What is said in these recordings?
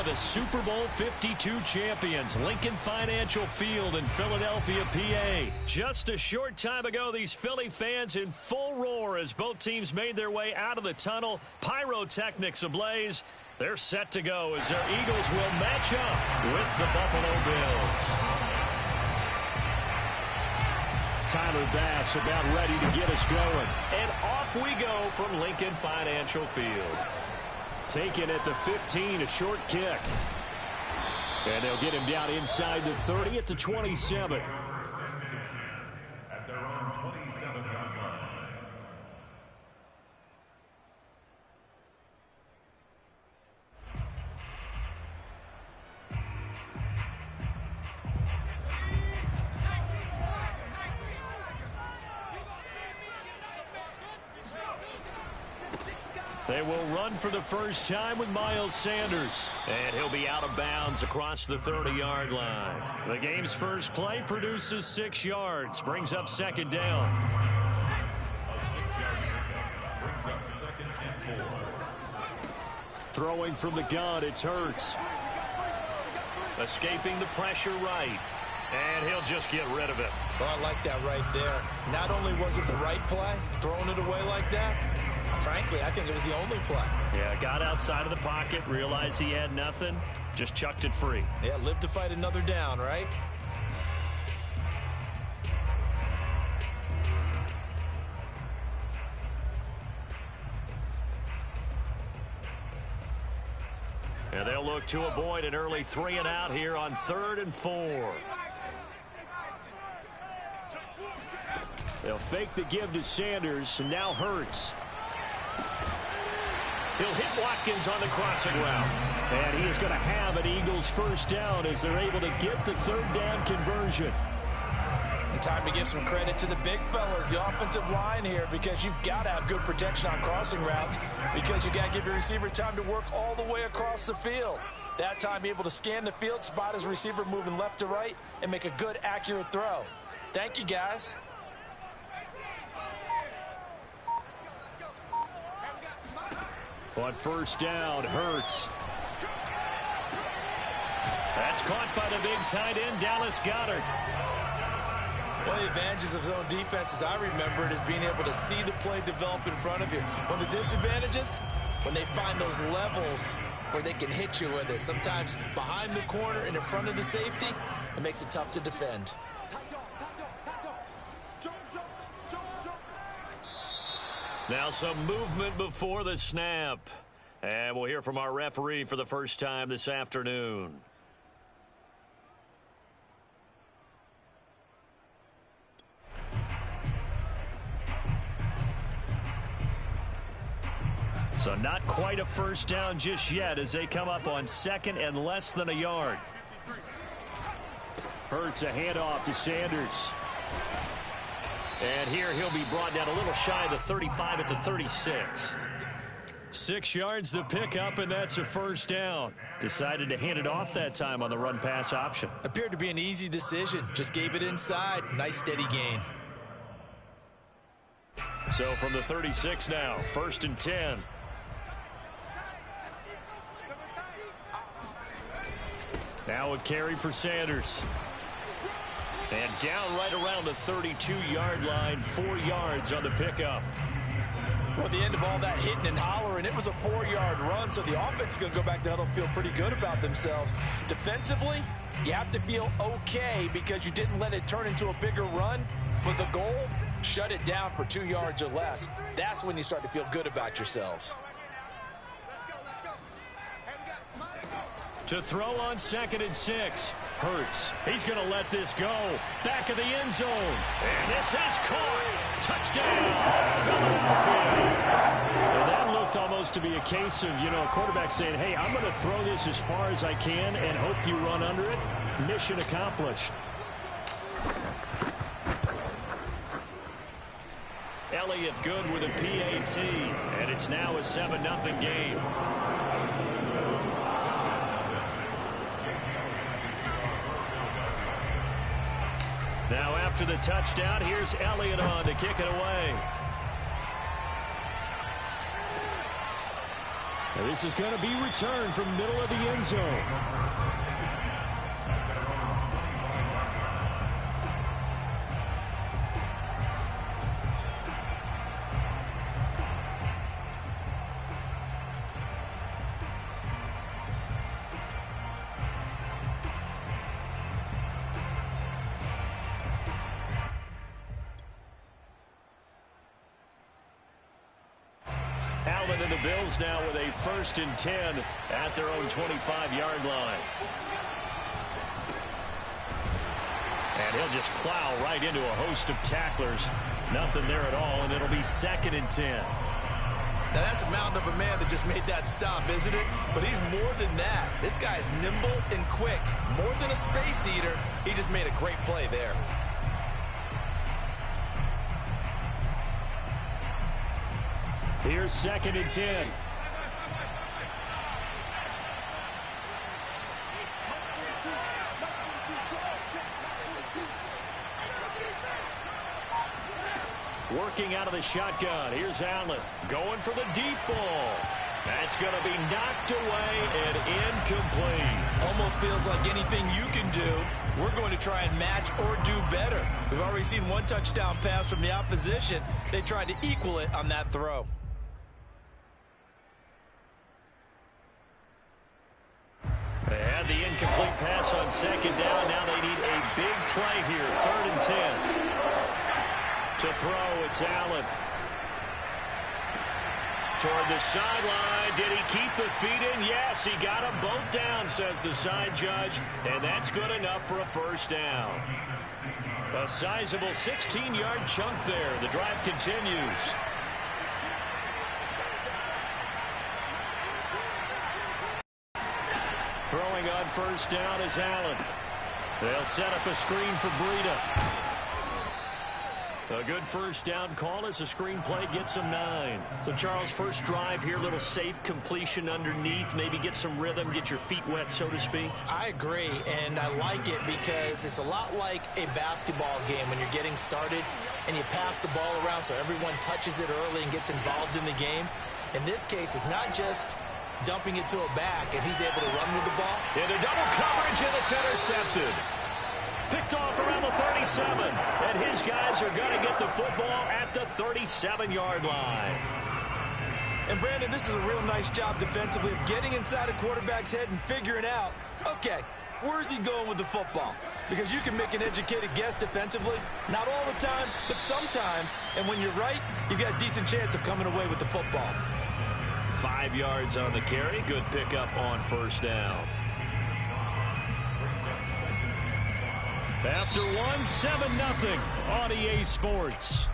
the Super Bowl 52 champions, Lincoln Financial Field in Philadelphia, PA. Just a short time ago, these Philly fans in full roar as both teams made their way out of the tunnel. Pyrotechnics ablaze. They're set to go as their Eagles will match up with the Buffalo Bills. Tyler Bass about ready to get us going. And off we go from Lincoln Financial Field. Taken at the 15, a short kick. And they'll get him down inside the 30 at the 27. At their own 27-yard line. They will run for the first time with Miles Sanders. And he'll be out of bounds across the 30-yard line. The game's first play produces 6 yards. Brings up second down. A 6-yard pickup brings up second and 4. Throwing from the gun, it's Hurts. Escaping the pressure right. And he'll just get rid of it. So I like that right there. Not only was it the right play, throwing it away like that, frankly, I think it was the only play. Yeah, got outside of the pocket, realized he had nothing, just chucked it free. Yeah, live to fight another down, right? And they'll look to avoid an early 3 and out here on 3rd and 4. They'll fake the give to Sanders, and now Hurts. He'll hit Watkins on the crossing route. And he is going to have an Eagles first down as they're able to get the 3rd down conversion. And time to give some credit to the big fellas, the offensive line here, because you've got to have good protection on crossing routes because you got to give your receiver time to work all the way across the field. That time able to scan the field, spot his receiver moving left to right, and make a good, accurate throw. Thank you, guys. On first down, Hurts. That's caught by the big tight end, Dallas Goedert. One of the advantages of zone defense, as I remember it, is being able to see the play develop in front of you. One of the disadvantages, when they find those levels where they can hit you with it. Sometimes behind the corner and in front of the safety, it makes it tough to defend. Now some movement before the snap. And we'll hear from our referee for the first time this afternoon. So not quite a first down just yet as they come up on 2nd and less than a yard. Hurts a handoff to Sanders. And here he'll be brought down a little shy of the 35 at the 36. 6 yards the pickup, and that's a first down. Decided to hand it off that time on the run-pass option. Appeared to be an easy decision. Just gave it inside. Nice steady gain. So from the 36 now, 1st and 10. Now a carry for Sanders. And down right around the 32-yard line, 4 yards on the pickup. Well, at the end of all that hitting and hollering, it was a 4-yard run, so the offense is going to go back to huddle and feel pretty good about themselves. Defensively, you have to feel okay because you didn't let it turn into a bigger run, but the goal, shut it down for 2 yards or less. That's when you start to feel good about yourselves. To throw on 2nd and 6. Hurts. He's going to let this go. Back of the end zone. And this is caught. Touchdown, Philadelphia. And that looked almost to be a case of, a quarterback saying, hey, I'm going to throw this as far as I can and hope you run under it. Mission accomplished. Elliott good with a PAT. And it's now a 7-0 game. Now after the touchdown, here's Elliott on to kick it away. And this is going to be returned from middle of the end zone. Allen and the Bills now with a 1st and 10 at their own 25-yard line. And he'll just plow right into a host of tacklers. Nothing there at all, and it'll be 2nd and 10. Now, that's a mountain of a man that just made that stop, isn't it? But he's more than that. This guy's nimble and quick. More than a space eater, he just made a great play there. Here's 2nd and 10. Working out of the shotgun. Here's Allen going for the deep ball. That's going to be knocked away and incomplete. Almost feels like anything you can do, we're going to try and match or do better. We've already seen one touchdown pass from the opposition. They tried to equal it on that throw. They had the incomplete pass on 2nd down. Now they need a big play here. 3rd and 10. To throw, it's Allen. Toward the sideline. Did he keep the feet in? Yes, he got them both down, says the side judge. And that's good enough for a 1st down. A sizable 16-yard chunk there. The drive continues. Throwing on 1st down is Allen. They'll set up a screen for Breida. A good 1st down call as the screenplay gets them 9. So, Charles, first drive here, little safe completion underneath. Maybe get some rhythm, get your feet wet, so to speak. I agree, and I like it because it's a lot like a basketball game when you're getting started and you pass the ball around so everyone touches it early and gets involved in the game. In this case, it's not just dumping it to a back, and he's able to run with the ball. Into double coverage, and it's intercepted. Picked off around the 37, and his guys are going to get the football at the 37-yard line. And, Brandon, this is a real nice job defensively of getting inside a quarterback's head and figuring out, okay, where's he going with the football? Because you can make an educated guess defensively, not all the time, but sometimes. And when you're right, you've got a decent chance of coming away with the football. 5 yards on the carry. Good pickup on 1st down. After 7-0 on EA Sports.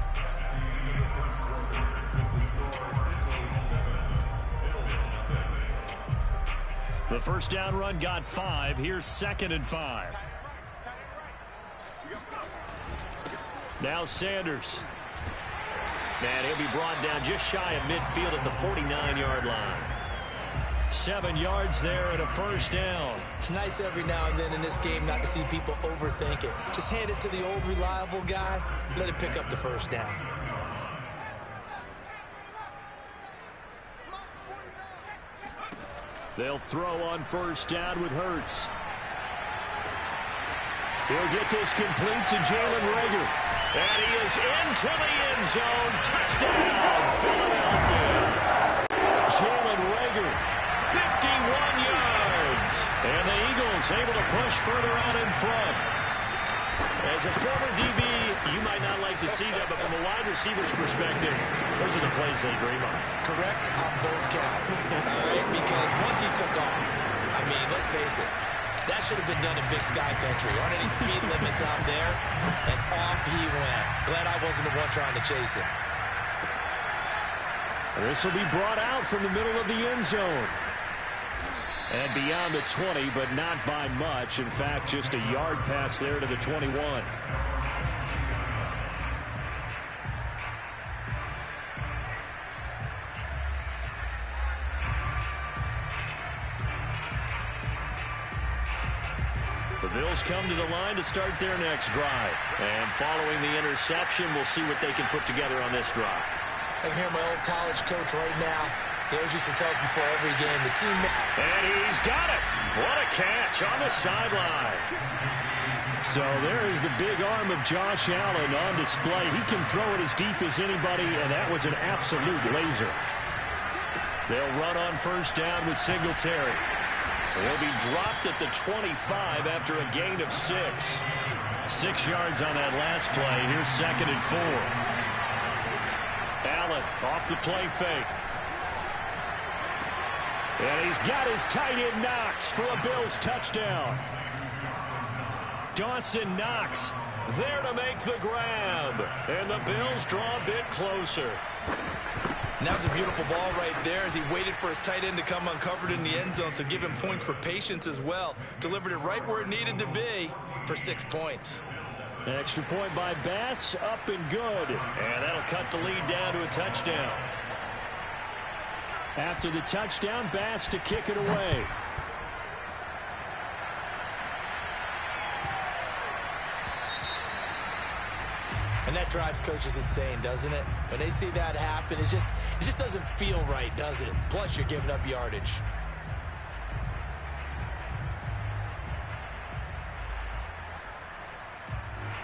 The 1st down run got 5. Here's 2nd and 5. Now Sanders. And he'll be brought down just shy of midfield at the 49-yard line. 7 yards there and a 1st down. It's nice every now and then in this game not to see people overthink it. Just hand it to the old reliable guy. Let him pick up the 1st down. They'll throw on 1st down with Hurts. He'll get this complete to Jalen Reagor. And he is into the end zone. Touchdown, Philadelphia. Jalen Reagor, 51 yards. And the Eagles able to push further out in front. As a former DB, you might not like to see that, but from a wide receiver's perspective, those are the plays they dream of. Correct on both counts. All right, because once he took off, I mean, let's face it, that should have been done in Big Sky Country. Aren't any speed limits out there? And off he went. Glad I wasn't the one trying to chase him. This will be brought out from the middle of the end zone. And beyond the 20, but not by much. In fact, just a yard pass there to the 21. The Bills come to the line to start their next drive. And following the interception, we'll see what they can put together on this drive. I can hear my old college coach right now. He always used to tell us before every game, the team... And he's got it. What a catch on the sideline. So there is the big arm of Josh Allen on display. He can throw it as deep as anybody, and that was an absolute laser. They'll run on first down with Singletary. They'll be dropped at the 25 after a gain of 6. 6 yards on that last play. Here's 2nd and 4. Allen off the play fake. And he's got his tight end Knox for a Bills touchdown. Dawson Knox there to make the grab. And the Bills draw a bit closer. And that was a beautiful ball right there as he waited for his tight end to come uncovered in the end zone. So give him points for patience as well. Delivered it right where it needed to be for 6 points. An extra point by Bass, up and good. And that'll cut the lead down to a touchdown. After the touchdown, Bass to kick it away. And that drives coaches insane, doesn't it? When they see that happen, it just doesn't feel right, does it? Plus, you're giving up yardage.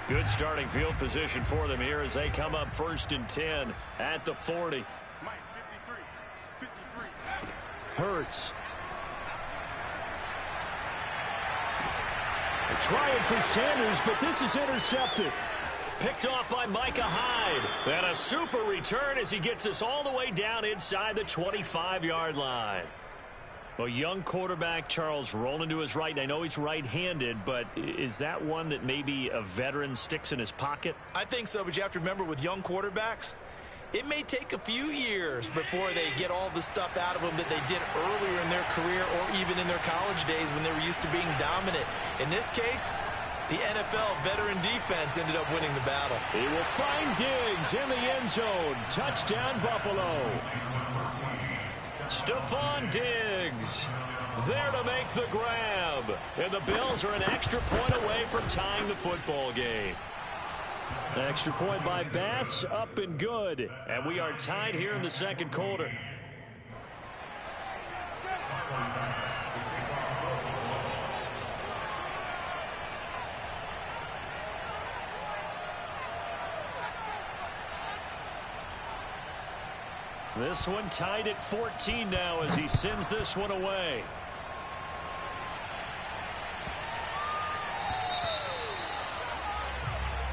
Good starting field position for them here as they come up 1st and 10 at the 40. Hurts. They're trying for Sanders, but this is intercepted. Picked off by Micah Hyde. And a super return as he gets us all the way down inside the 25-yard line. A young quarterback, Charles, rolling to his right. And I know he's right-handed, but is that one that maybe a veteran sticks in his pocket? I think so, but you have to remember with young quarterbacks, it may take a few years before they get all the stuff out of them that they did earlier in their career or even in their college days when they were used to being dominant. In this case, the NFL veteran defense ended up winning the battle. He will find Diggs in the end zone. Touchdown, Buffalo. Stephon Diggs there to make the grab. And the Bills are an extra point away from tying the football game. Extra point by Bass, up and good. And we are tied here in the 2nd quarter. This one tied at 14 now as he sends this one away.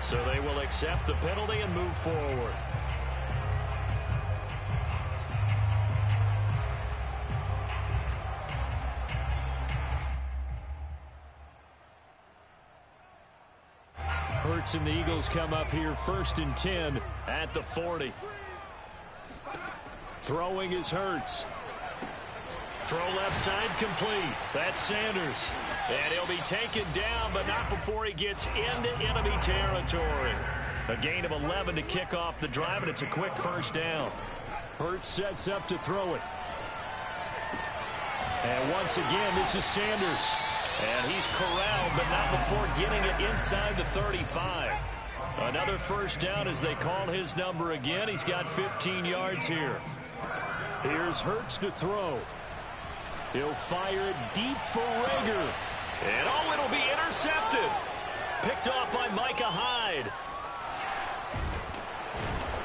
So they will accept the penalty and move forward. Hurts and the Eagles come up here 1st and 10 at the 40. Throwing is Hurts. Throw left side complete. That's Sanders. And he'll be taken down, but not before he gets into enemy territory. A gain of 11 to kick off the drive, and it's a quick 1st down. Hurts sets up to throw it. And once again, this is Sanders. And he's corralled, but not before getting it inside the 35. Another 1st down as they call his number again. He's got 15 yards here. Here's Hurts to throw. He'll fire it deep for Rager. And oh, it'll be intercepted. Picked off by Micah Hyde.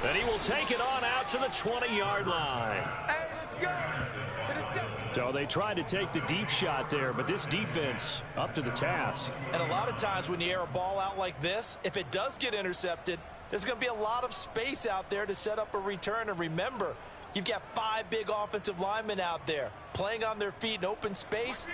And he will take it on out to the 20-yard line. Hey, let's go. Interception. So they tried to take the deep shot there, but this defense up to the task. And a lot of times when you air a ball out like this, if it does get intercepted, there's going to be a lot of space out there to set up a return. And remember, you've got 5 big offensive linemen out there playing on their feet in open space.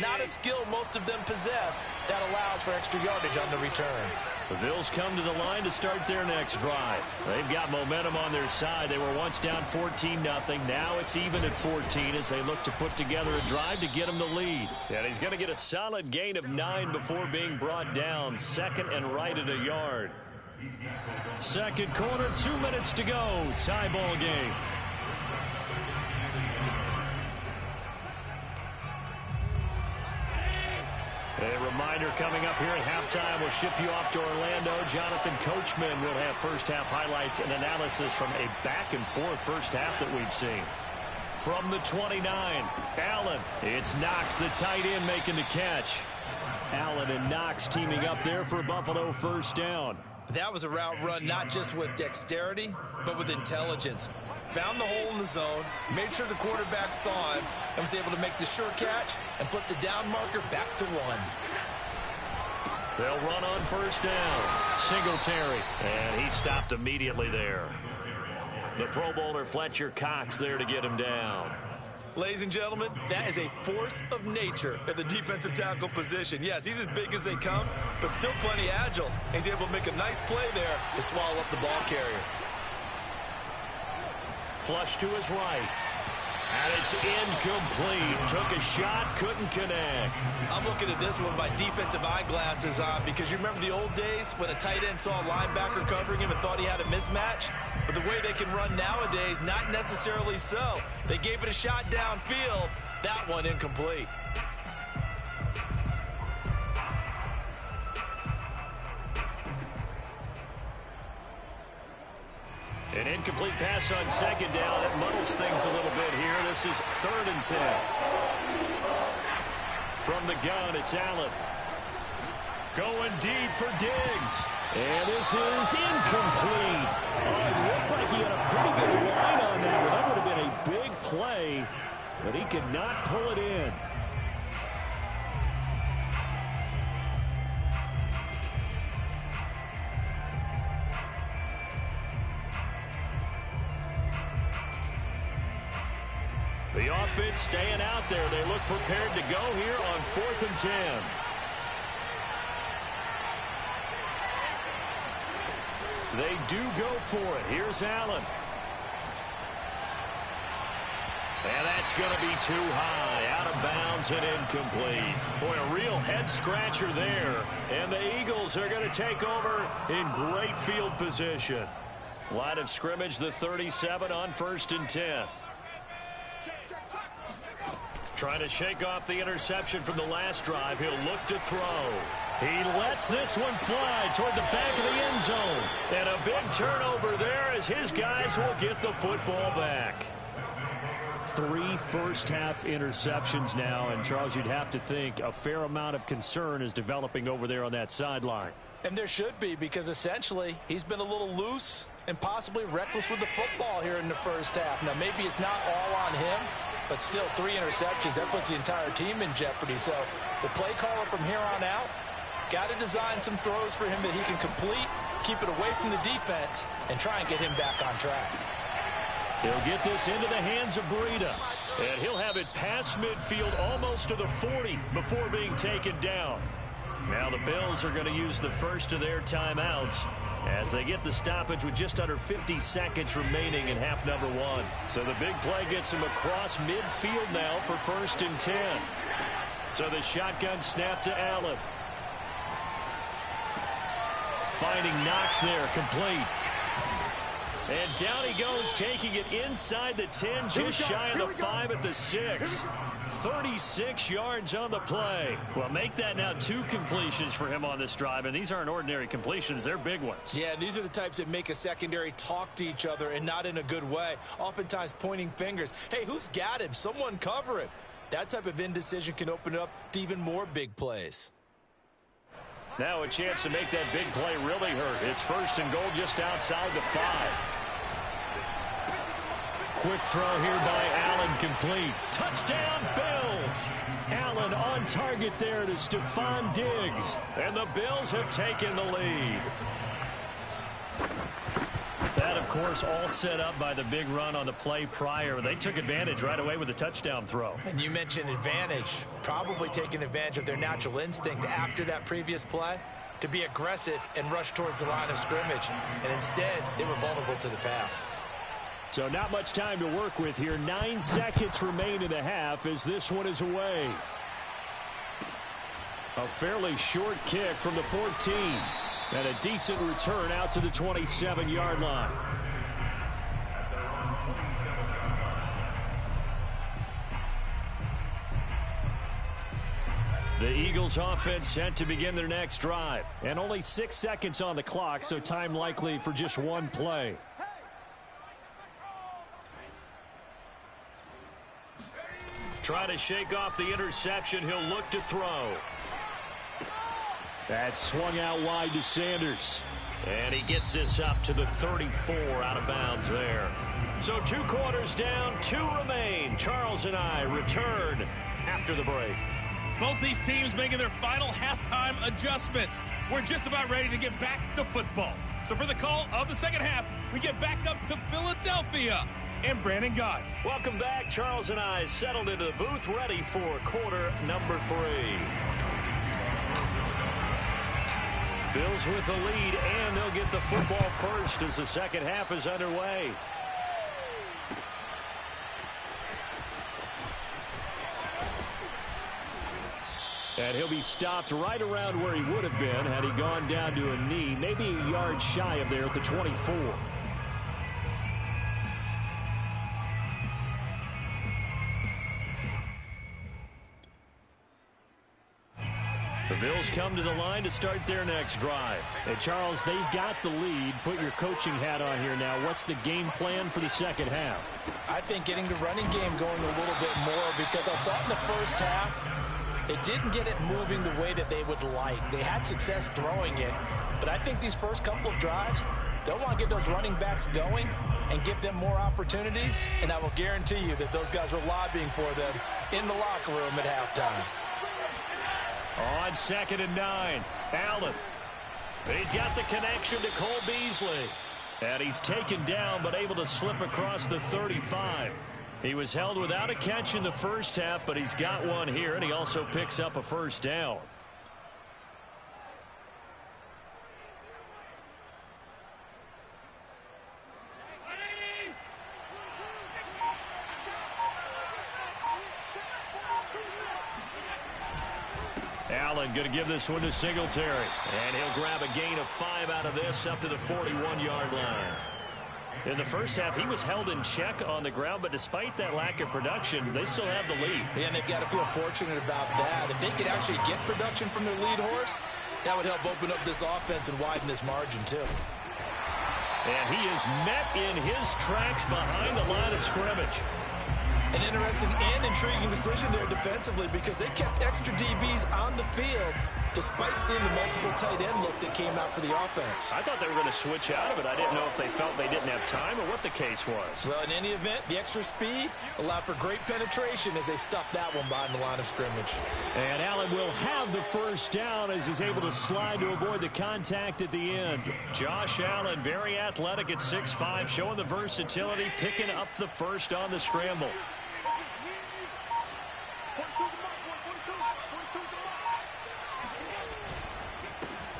Not a skill most of them possess that allows for extra yardage on the return. The Bills come to the line to start their next drive. They've got momentum on their side. They were once down 14-0. Now it's even at 14 as they look to put together a drive to get them the lead. And he's going to get a solid gain of 9 before being brought down. 2nd and right at a yard. 2nd quarter, 2 minutes to go. Tie ball game. A reminder coming up here at halftime. We'll ship you off to Orlando. Jonathan Coachman will have first half highlights and analysis from a back-and-forth first half that we've seen. From the 29, Allen. It's Knox, the tight end, making the catch. Allen and Knox teaming up there for Buffalo first down. That was a route run not just with dexterity, but with intelligence. Found the hole in the zone, made sure the quarterback saw him, and was able to make the sure catch and flip the down marker back to 1. They'll run on first down. Singletary, and he stopped immediately there. The Pro Bowler Fletcher Cox there to get him down. Ladies and gentlemen, that is a force of nature at the defensive tackle position. Yes, he's as big as they come, but still plenty agile. He's able to make a nice play there to swallow up the ball carrier. Flush to his right. And it's incomplete. Took a shot, couldn't connect. I'm looking at this one with my defensive eyeglasses on because you remember the old days when a tight end saw a linebacker covering him and thought he had a mismatch? But the way they can run nowadays, not necessarily so. They gave it a shot downfield. That one incomplete. An incomplete pass on second down. That muddles things a little bit here. This is 3rd and 10. From the gun, it's Allen. Going deep for Diggs. And this is incomplete. Oh, it looked like he had a pretty good line on that one. That would have been a big play, but he could not pull it in. The offense staying out there. They look prepared to go here on 4th and 10. They do go for it. Here's Allen. And that's going to be too high. Out of bounds and incomplete. Boy, a real head-scratcher there. And the Eagles are going to take over in great field position. Line of scrimmage, the 37 on 1st and 10. Trying to shake off the interception from the last drive. He'll look to throw. He lets this one fly toward the back of the end zone. And a big turnover there as his guys will get the football back. 3 first-half interceptions now. And, Charles, you'd have to think a fair amount of concern is developing over there on that sideline. And there should be, because essentially he's been a little loose and possibly reckless with the football here in the first half. Now, maybe it's not all on him, but still 3 interceptions. That puts the entire team in jeopardy. So the play caller from here on out got to design some throws for him that he can complete, keep it away from the defense, and try and get him back on track. He'll get this into the hands of Breida. And he'll have it past midfield almost to the 40 before being taken down. Now the Bills are going to use the first of their timeouts as they get the stoppage with just under 50 seconds remaining in half number 1. So the big play gets him across midfield now for 1st and 10. So the shotgun snap to Allen. Finding Knox there, complete. And down he goes, taking it inside the 10, just shy of the 5 at the 6. 36 yards on the play. Well, make that now 2 completions for him on this drive, and these aren't ordinary completions. They're big ones. Yeah, these are the types that make a secondary talk to each other and not in a good way. Oftentimes pointing fingers. Hey, who's got him? Someone cover him. That type of indecision can open it up to even more big plays. Now a chance to make that big play really hurt. It's 1st and goal just outside the 5. Quick throw here by Allen, complete. Touchdown, Bills! Allen on target there to Stephon Diggs. And the Bills have taken the lead. That, of course, all set up by the big run on the play prior. They took advantage right away with the touchdown throw. And you mentioned advantage. Probably taking advantage of their natural instinct after that previous play to be aggressive and rush towards the line of scrimmage. And instead, they were vulnerable to the pass. So not much time to work with here. 9 seconds remain in the half as this one is away. A fairly short kick from the 14. And a decent return out to the 27-yard line. The Eagles offense set to begin their next drive. And only 6 seconds on the clock, so time likely for just one play. Try to shake off the interception. He'll look to throw. That's swung out wide to Sanders. And he gets this up to the 34 out of bounds there. So 2 quarters down, 2 remain. Charles and I return after the break. Both these teams making their final halftime adjustments. We're just about ready to get back to football. So for the call of the second half, we get back up to Philadelphia and Brandon Gott. Welcome back. Charles and I settled into the booth, ready for quarter number 3. Bills with the lead, and they'll get the football first as the second half is underway. And he'll be stopped right around where he would have been had he gone down to a knee, maybe a yard shy of there at the 24. The Bills come to the line to start their next drive. And Charles, they've got the lead. Put your coaching hat on here now. What's the game plan for the second half? I think getting the running game going a little bit more, because I thought in the first half they didn't get it moving the way that they would like. They had success throwing it, but I think these first couple of drives, they'll want to get those running backs going and give them more opportunities, and I will guarantee you that those guys were lobbying for them in the locker room at halftime. On 2nd and 9, Allen. He's got the connection to Cole Beasley. And he's taken down but able to slip across the 35. He was held without a catch in the first half, but he's got one here, and he also picks up a first down. Allen going to give this one to Singletary. And he'll grab a gain of 5 out of this up to the 41-yard line. In the first half, he was held in check on the ground, but despite that lack of production, they still have the lead. Yeah, and they've got to feel fortunate about that. If they could actually get production from their lead horse, that would help open up this offense and widen this margin, too. And he is met in his tracks behind the line of scrimmage. An interesting and intriguing decision there defensively, because they kept extra DBs on the field despite seeing the multiple tight end look that came out for the offense. I thought they were going to switch out of it. I didn't know if they felt they didn't have time or what the case was. Well, in any event, the extra speed allowed for great penetration as they stuffed that one behind the line of scrimmage. And Allen will have the first down as he's able to slide to avoid the contact at the end. Josh Allen, very athletic at 6'5", showing the versatility, picking up the first on the scramble.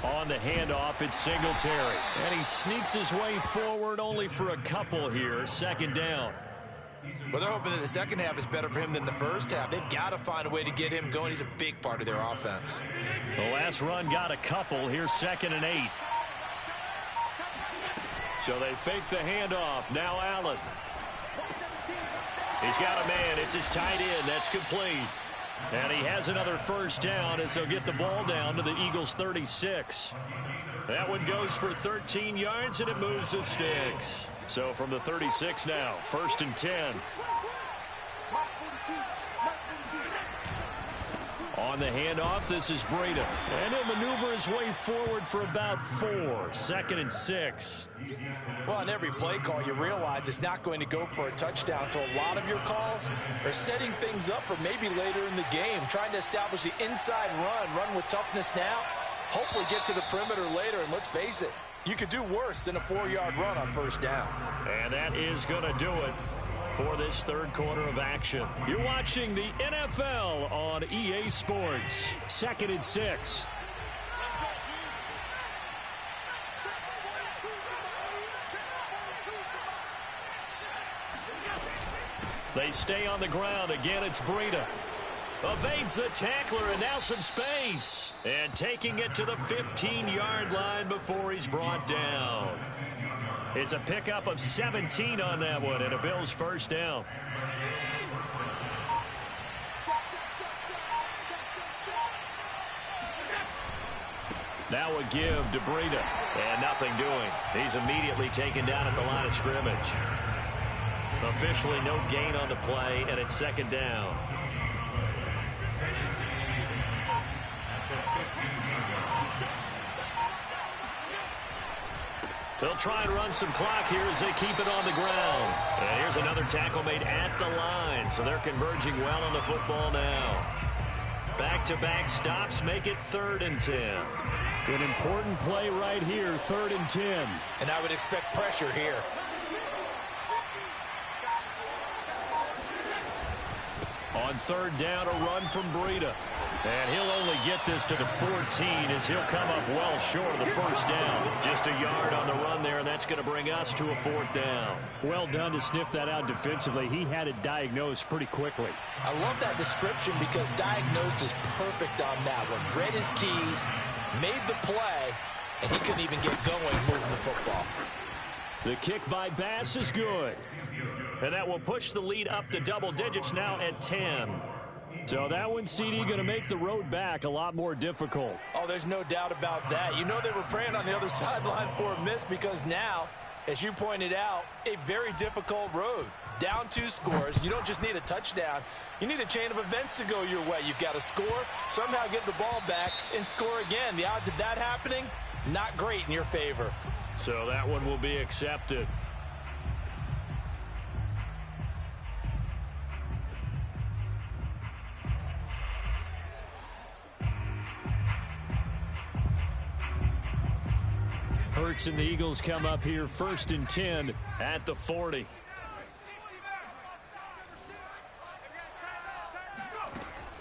On the handoff, it's Singletary. And he sneaks his way forward only for a couple here. 2nd down. Well, they're hoping that the second half is better for him than the first half. They've got to find a way to get him going. He's a big part of their offense. The last run got a couple. Here's 2nd and 8. So they fake the handoff. Now Allen. He's got a man. It's his tight end. That's complete. And he has another first down as they'll get the ball down to the Eagles' 36. That one goes for 13 yards, and it moves the sticks. So from the 36 now, 1st and 10. On the handoff, this is Breida. And he'll maneuver his way forward for about 4. 2nd and 6. Well, on every play call, you realize it's not going to go for a touchdown. So a lot of your calls are setting things up for maybe later in the game, trying to establish the inside run with toughness now, hopefully get to the perimeter later. And let's face it, you could do worse than a 4-yard run on 1st down. And that is going to do it for this 3rd quarter of action. You're watching the NFL on EA Sports. 2nd and 6. They stay on the ground. Again, it's Breida. Evades the tackler, and now some space. And taking it to the 15-yard line before he's brought down. It's a pickup of 17 on that one, and a Bills first down. Now a give to Breida, and nothing doing. He's immediately taken down at the line of scrimmage. Officially no gain on the play, and it's 2nd down. They'll try and run some clock here as they keep it on the ground. And here's another tackle made at the line, so they're converging well on the football now. Back-to-back stops make it 3rd and 10. An important play right here, 3rd and 10. And I would expect pressure here. On 3rd down, a run from Breida. And he'll only get this to the 14 as he'll come up well short of the 1st down. Just a yard on the run there, and that's going to bring us to a 4th down. Well done to sniff that out defensively. He had it diagnosed pretty quickly. I love that description because diagnosed is perfect on that one. Read his keys, made the play, and he couldn't even get going moving the football. The kick by Bass is good. And that will push the lead up to double digits now at 10. So that one, CD, going to make the road back a lot more difficult. Oh, there's no doubt about that. You know they were praying on the other sideline for a miss because now, as you pointed out, a very difficult road. Down 2 scores. You don't just need a touchdown. You need a chain of events to go your way. You've got to score, somehow get the ball back, and score again. The odds of that happening, not great in your favor. So that one will be accepted. Hurts and the Eagles come up here 1st and 10 at the 40.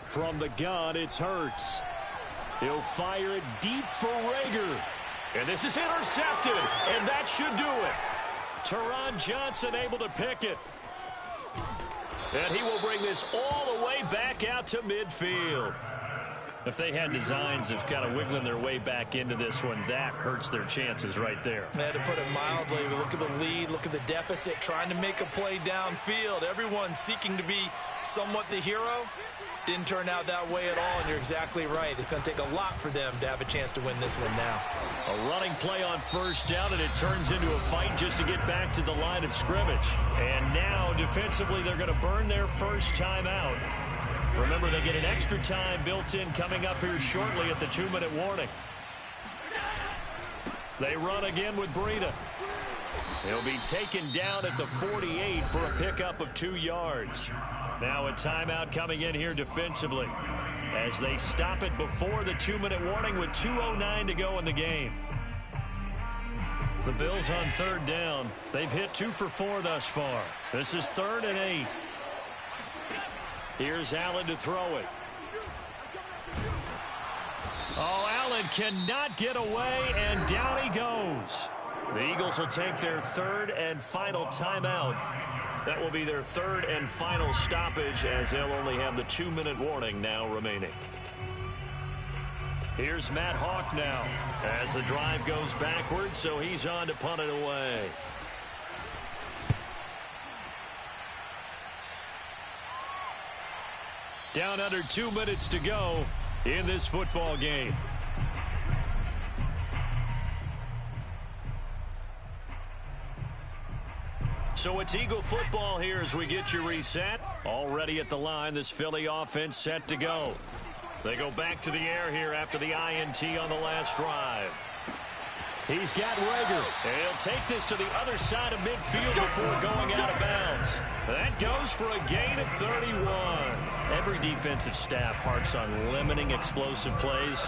From the gun, it's Hurts. He'll fire it deep for Rager. And this is intercepted, and that should do it. Teron Johnson able to pick it. And he will bring this all the way back out to midfield. If they had designs of kind of wiggling their way back into this one, that hurts their chances right there. They had to put it mildly. Look at the lead, look at the deficit, trying to make a play downfield. Everyone seeking to be somewhat the hero. Didn't turn out that way at all, and you're exactly right. It's going to take a lot for them to have a chance to win this one now. A running play on 1st down, and it turns into a fight just to get back to the line of scrimmage. And now, defensively, they're going to burn their first time out. Remember, they get an extra time built in coming up here shortly at the 2-minute warning. They run again with Breida. He'll be taken down at the 48 for a pickup of 2 yards. Now a timeout coming in here defensively as they stop it before the 2-minute warning with 2:09 to go in the game. The Bills on 3rd down. They've hit 2 for 4 thus far. This is 3rd and 8. Here's Allen to throw it. Oh, Allen cannot get away, and down he goes. The Eagles will take their 3rd and final timeout. That will be their 3rd and final stoppage as they'll only have the 2-minute warning now remaining. Here's Matt Hawk now as the drive goes backwards, so he's on to punt it away. Down under 2 minutes to go in this football game. So it's Eagle football here as we get you reset. Already at the line, this Philly offense set to go. They go back to the air here after the INT on the last drive. He's got Rager. And he'll take this to the other side of midfield before going out of bounds. That goes for a gain of 31. Every defensive staff harps on limiting explosive plays.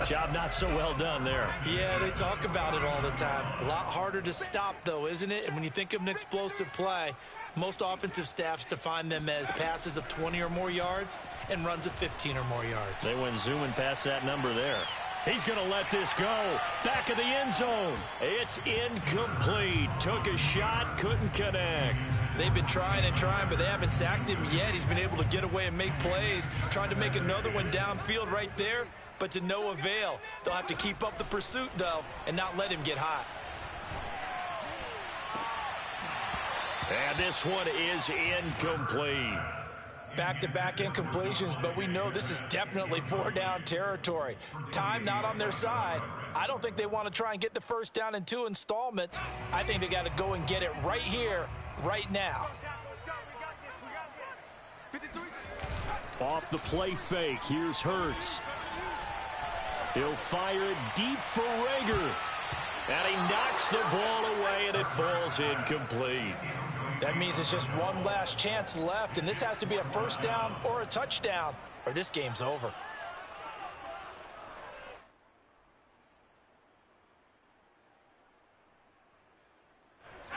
Job not so well done there. Yeah, they talk about it all the time. A lot harder to stop, though, isn't it? And when you think of an explosive play, most offensive staffs define them as passes of 20 or more yards and runs of 15 or more yards. They went zooming past that number there. He's going to let this go. Back of the end zone. It's incomplete. Took a shot, couldn't connect. They've been trying and trying, but they haven't sacked him yet. He's been able to get away and make plays. Trying to make another one downfield right there, but to no avail. They'll have to keep up the pursuit, though, and not let him get hot. And this one is incomplete. Back-to-back incompletions, but we know this is definitely 4-down territory. Time not on their side. I don't think they want to try and get the first down in 2 installments. I think they got to go and get it right here, right now. Off the play fake, here's Hurts. He'll fire it deep for Rager. And he knocks the ball away, and it falls incomplete. That means it's just one last chance left, and this has to be a first down or a touchdown, or this game's over.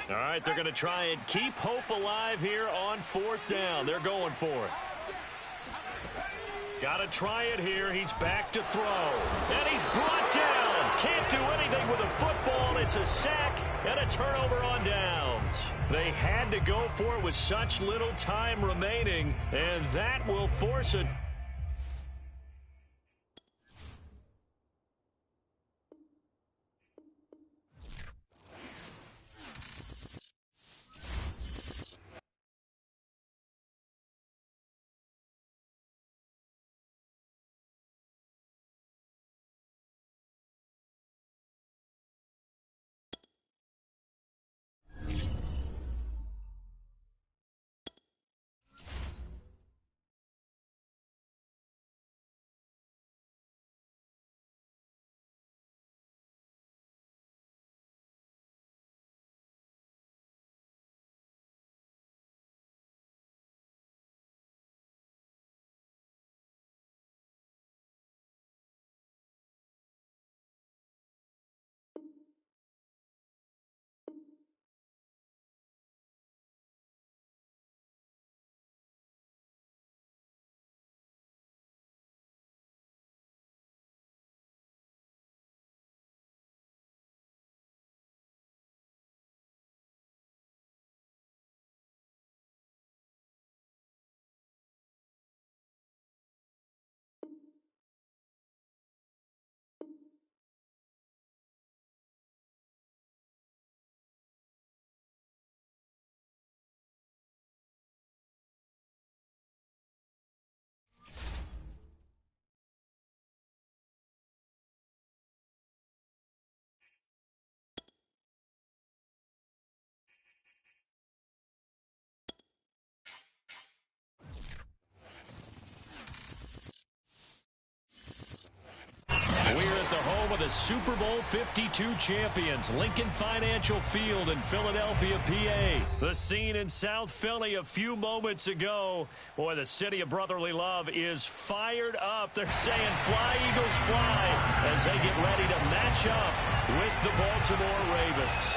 All right, they're going to try and keep hope alive here on 4th down. They're going for it. Got to try it here. He's back to throw. And he's brought down. Can't do anything with a football. It's a sack and a turnover on downs. They had to go for it with such little time remaining, and that will force it. We're at the home of the Super Bowl 52 champions, Lincoln Financial Field in Philadelphia, PA. The scene in South Philly a few moments ago. Boy, the city of brotherly love is fired up. They're saying, "Fly, Eagles, fly," as they get ready to match up with the Baltimore Ravens.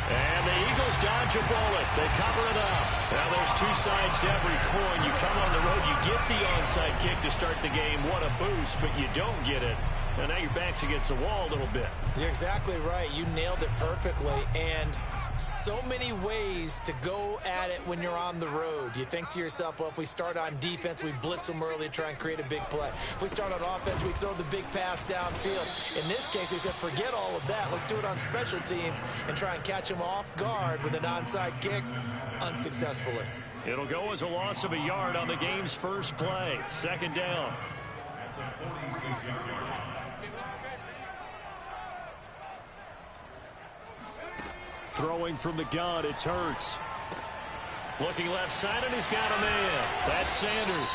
And the Eagles dodge a bullet. They cover it up. Now there's two sides to every coin. You come on the road, you get the onside kick to start the game. What a boost, but you don't get it. And now your back's against the wall a little bit. You're exactly right. You nailed it perfectly. And so many ways to go at it when you're on the road. You think to yourself, well, if we start on defense, we blitz them early, try and create a big play. If we start on offense, we throw the big pass downfield. In this case, they said, forget all of that. Let's do it on special teams and try and catch them off guard with an onside kick unsuccessfully. It'll go as a loss of a yard on the game's first play. 2nd down. Throwing from the gun, it's Hurts. Looking left side, and he's got a man. That's Sanders.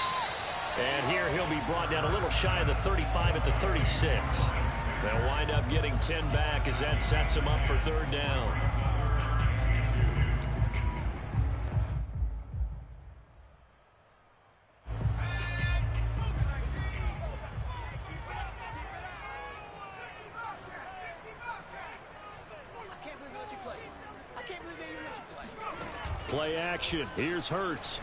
And here he'll be brought down a little shy of the 35 at the 36. They'll wind up getting 10 back as that sets him up for 3rd down. Play action. Here's Hurts.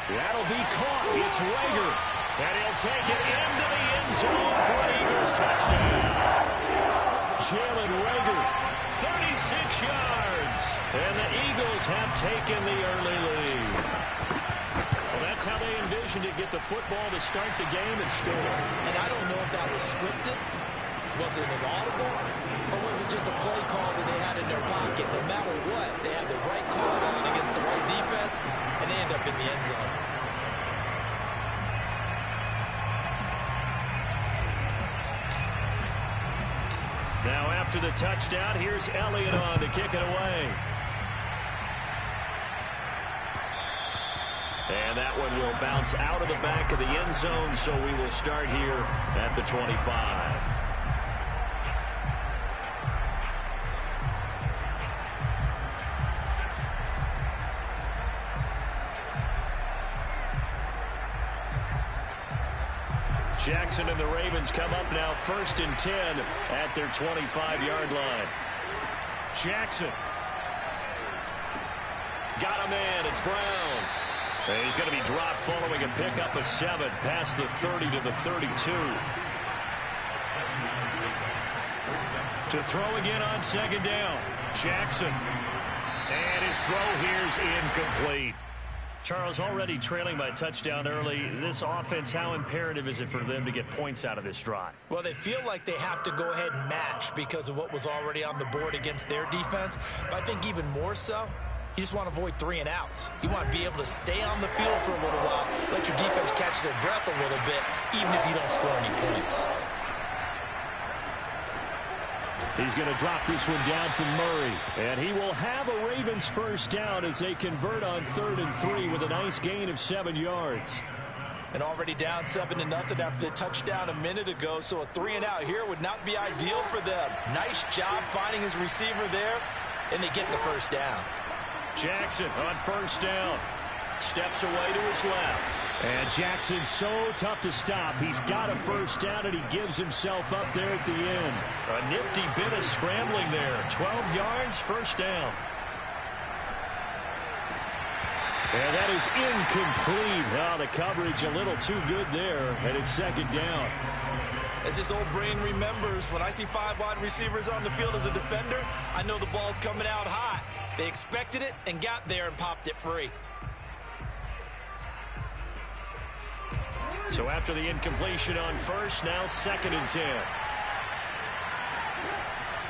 That'll be caught. It's Rager. And he'll take it into the end zone for an Eagles touchdown. Jalen Rager, 36 yards. And the Eagles have taken the early lead. Well, that's how they envisioned it. Get the football to start the game and score. And I don't know if that was scripted. Was it an audible? Or was it just a play call that they had in their pocket? No matter what, they had the right call on against the right defense, and they end up in the end zone. Now after the touchdown, here's Elliott on to kick it away. And that one will bounce out of the back of the end zone, so we will start here at the 25. Jackson and the Ravens come up now 1st and 10 at their 25-yard line. Jackson. Got a man. It's Brown. And he's going to be dropped following a pickup of 7 past the 30 to the 32. To throw again on 2nd down. Jackson. And his throw here's incomplete. Charles, already trailing by a touchdown early. This offense, how imperative is it for them to get points out of this drive? Well, they feel like they have to go ahead and match because of what was already on the board against their defense. But I think even more so, you just want to avoid 3 and outs. You want to be able to stay on the field for a little while, let your defense catch their breath a little bit, even if you don't score any points. He's going to drop this one down from Murray. And he will have a Ravens first down as they convert on 3rd and 3 with a nice gain of 7 yards. And already down 7-0 after the touchdown a minute ago, so a 3 and out here would not be ideal for them. Nice job finding his receiver there, and they get the first down. Jackson on 1st down. Steps away to his left. And Jackson's so tough to stop. He's got a first down, and he gives himself up there at the end. A nifty bit of scrambling there. 12 yards, first down. And that is incomplete. Oh, the coverage a little too good there, and it's 2nd down. As his old brain remembers, when I see 5 wide receivers on the field as a defender, I know the ball's coming out hot. They expected it and got there and popped it free. So after the incompletion on 1st, now 2nd and 10.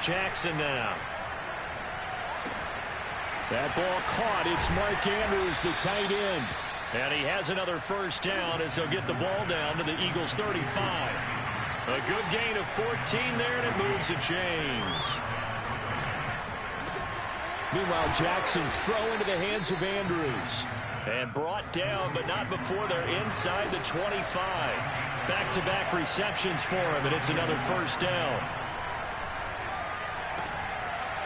Jackson now. That ball caught. It's Mark Andrews, the tight end. And he has another first down as he'll get the ball down to the Eagles' 35. A good gain of 14 there, and it moves the chains. Meanwhile, Jackson's throw into the hands of Andrews. And brought down, but not before they're inside the 25. Back-to-back receptions for him, and it's another first down.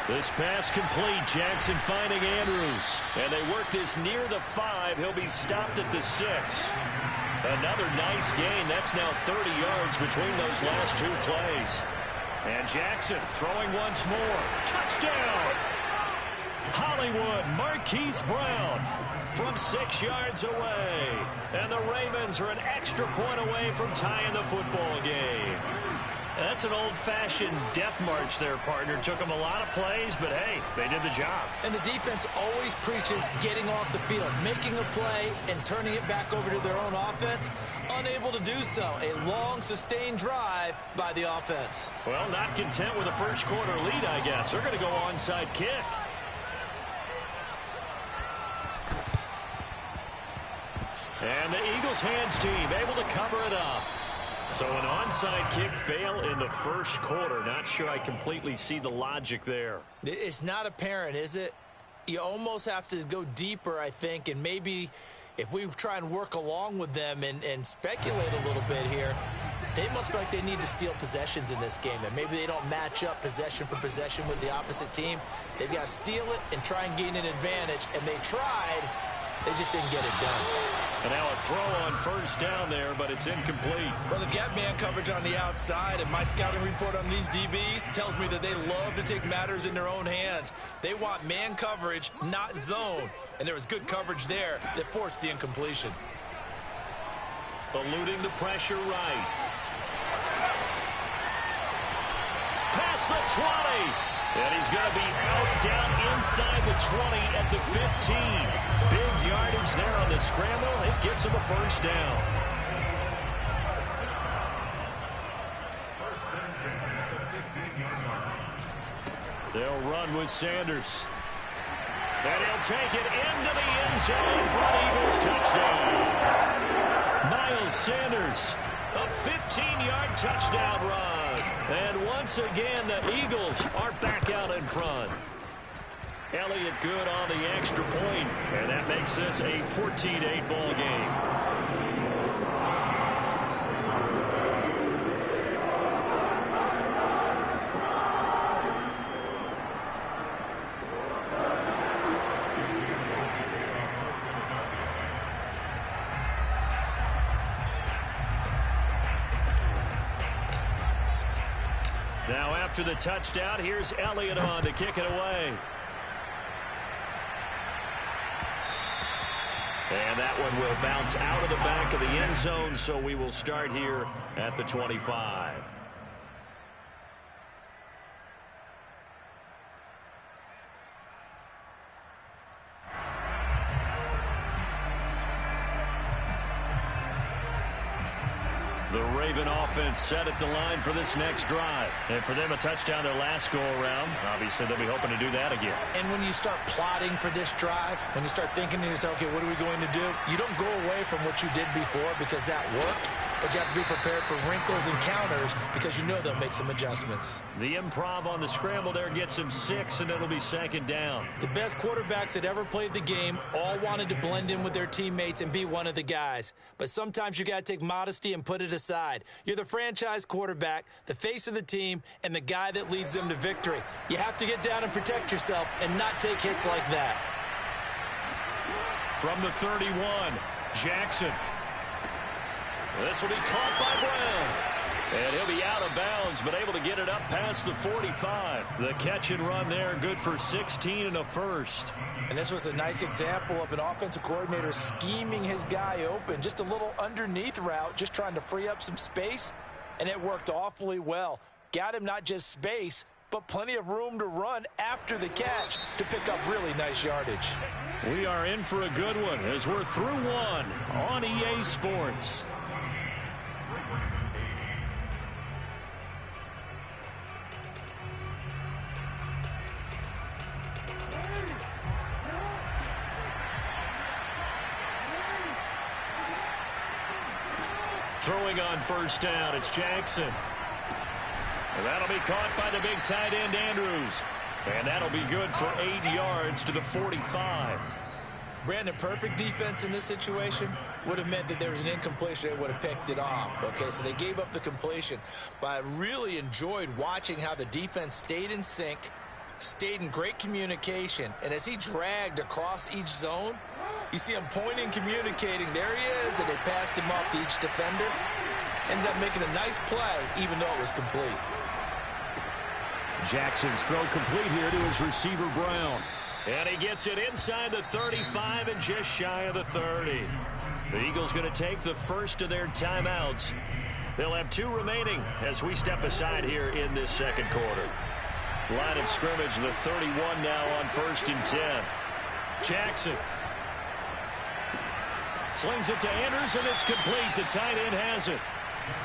This pass complete. Jackson finding Andrews. And they work this near the 5. He'll be stopped at the 6. Another nice gain. That's now 30 yards between those last 2 plays. And Jackson throwing once more. Touchdown! Hollywood, Marquise Brown from 6 yards away. And the Ravens are an extra point away from tying the football game. That's an old-fashioned death march there, partner. Took them a lot of plays, but hey, they did the job. And the defense always preaches getting off the field, making a play, and turning it back over to their own offense. Unable to do so. A long, sustained drive by the offense. Well, not content with a first-quarter lead, I guess. They're going to go onside kick. And the Eagles hands team able to cover it up. So an onside kick fail in the first quarter. Not sure I completely see the logic there. It's not apparent, is it? You almost have to go deeper, I think, and maybe if we try and work along with them and speculate a little bit here, they must feel like they need to steal possessions in this game, and maybe they don't match up possession for possession with the opposite team. They've got to steal it and try and gain an advantage, and they tried. They just didn't get it done. And now a throw on first down there, but it's incomplete. Well, they've got man coverage on the outside, and my scouting report on these DBs tells me that they love to take matters in their own hands. They want man coverage, not zone. And there was good coverage there that forced the incompletion. Eluding the pressure right. Past the 20. And he's going to be out down inside the 20 at the 15. Big yardage there on the scramble. It gets him a first down. They'll run with Sanders. And he'll take it into the end zone for an Eagles touchdown. Miles Sanders, a 15-yard touchdown run. And once again, the Eagles are back out in front. Elliott good on the extra point, and that makes this a 14-8 ball game. Now after the touchdown, here's Elliott on to kick it away. And that one will bounce out of the back of the end zone, so we will start here at the 25. The Raven offense set at the line for this next drive. And for them, a touchdown their last go-around. Obviously, they'll be hoping to do that again. And when you start plotting for this drive, when you start thinking to yourself, okay, what are we going to do? You don't go away from what you did before because that worked. But you have to be prepared for wrinkles and counters because you know they'll make some adjustments. The improv on the scramble there gets him 6, and it'll be second down. The best quarterbacks that ever played the game all wanted to blend in with their teammates and be one of the guys. But sometimes you got to take modesty and put it aside. You're the franchise quarterback, the face of the team, and the guy that leads them to victory. You have to get down and protect yourself and not take hits like that. From the 31, Jackson. This will be caught by Brown. And he'll be out of bounds, but able to get it up past the 45. The catch and run there, good for 16 and a first. And this was a nice example of an offensive coordinator scheming his guy open. Just a little underneath route, just trying to free up some space, and it worked awfully well. Got him not just space, but plenty of room to run after the catch to pick up really nice yardage. We are in for a good one as we're through one on EA Sports. Throwing on first down, it's Jackson. And that'll be caught by the big tight end, Andrews. And that'll be good for 8 yards to the 45. Brandon, perfect defense in this situation would have meant that there was an incompletion. They would have picked it off. Okay, so they gave up the completion. But I really enjoyed watching how the defense stayed in sync, stayed in great communication. And as he dragged across each zone, you see him pointing, communicating. There he is, and they passed him off to each defender. Ended up making a nice play, even though it was complete. Jackson's throw complete here to his receiver, Brown. And he gets it inside the 35 and just shy of the 30. The Eagles going to take the first of their timeouts. They'll have 2 remaining as we step aside here in this second quarter. Line of scrimmage, the 31 now on 1st and 10. Jackson slings it to Andrews, and it's complete. The tight end has it.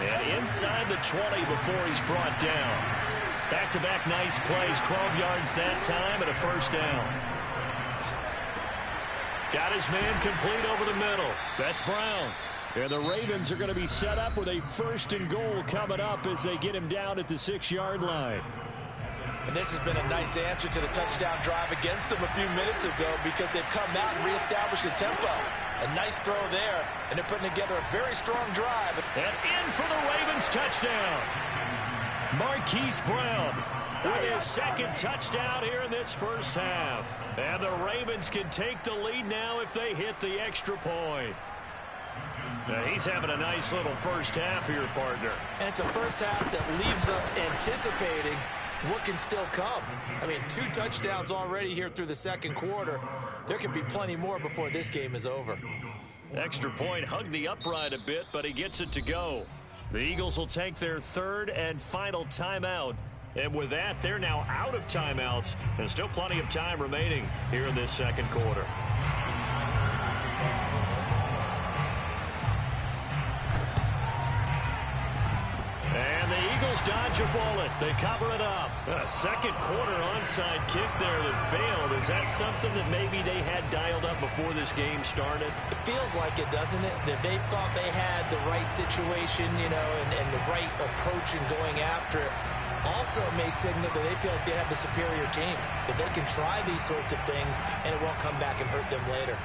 And inside the 20 before he's brought down. Back-to-back nice plays, 12 yards that time and a first down. Got his man complete over the middle. That's Brown. And the Ravens are going to be set up with a 1st and goal coming up as they get him down at the 6-yard line. And this has been a nice answer to the touchdown drive against them a few minutes ago because they've come out and reestablished the tempo. A nice throw there, and they're putting together a very strong drive. And in for the Ravens touchdown. Marquise Brown with his 2nd touchdown here in this first half. And the Ravens can take the lead now if they hit the extra point. Now he's having a nice little first half here, partner. And it's a first half that leaves us anticipating what can still come. I mean, 2 touchdowns already here through the second quarter. There could be plenty more before this game is over. Extra point hugged the upright a bit, but he gets it to go. The Eagles will take their 3rd and final timeout. And with that, they're now out of timeouts. And still plenty of time remaining here in this second quarter. And the Eagles Eagles dodge a bullet. They cover it up. A second quarter onside kick there that failed. Is that something that maybe they had dialed up before this game started? It feels like it, doesn't it? That they thought they had the right situation, you know, and the right approach in going after it. Also may signal that they feel like they have the superior team, that they can try these sorts of things and it won't come back and hurt them later.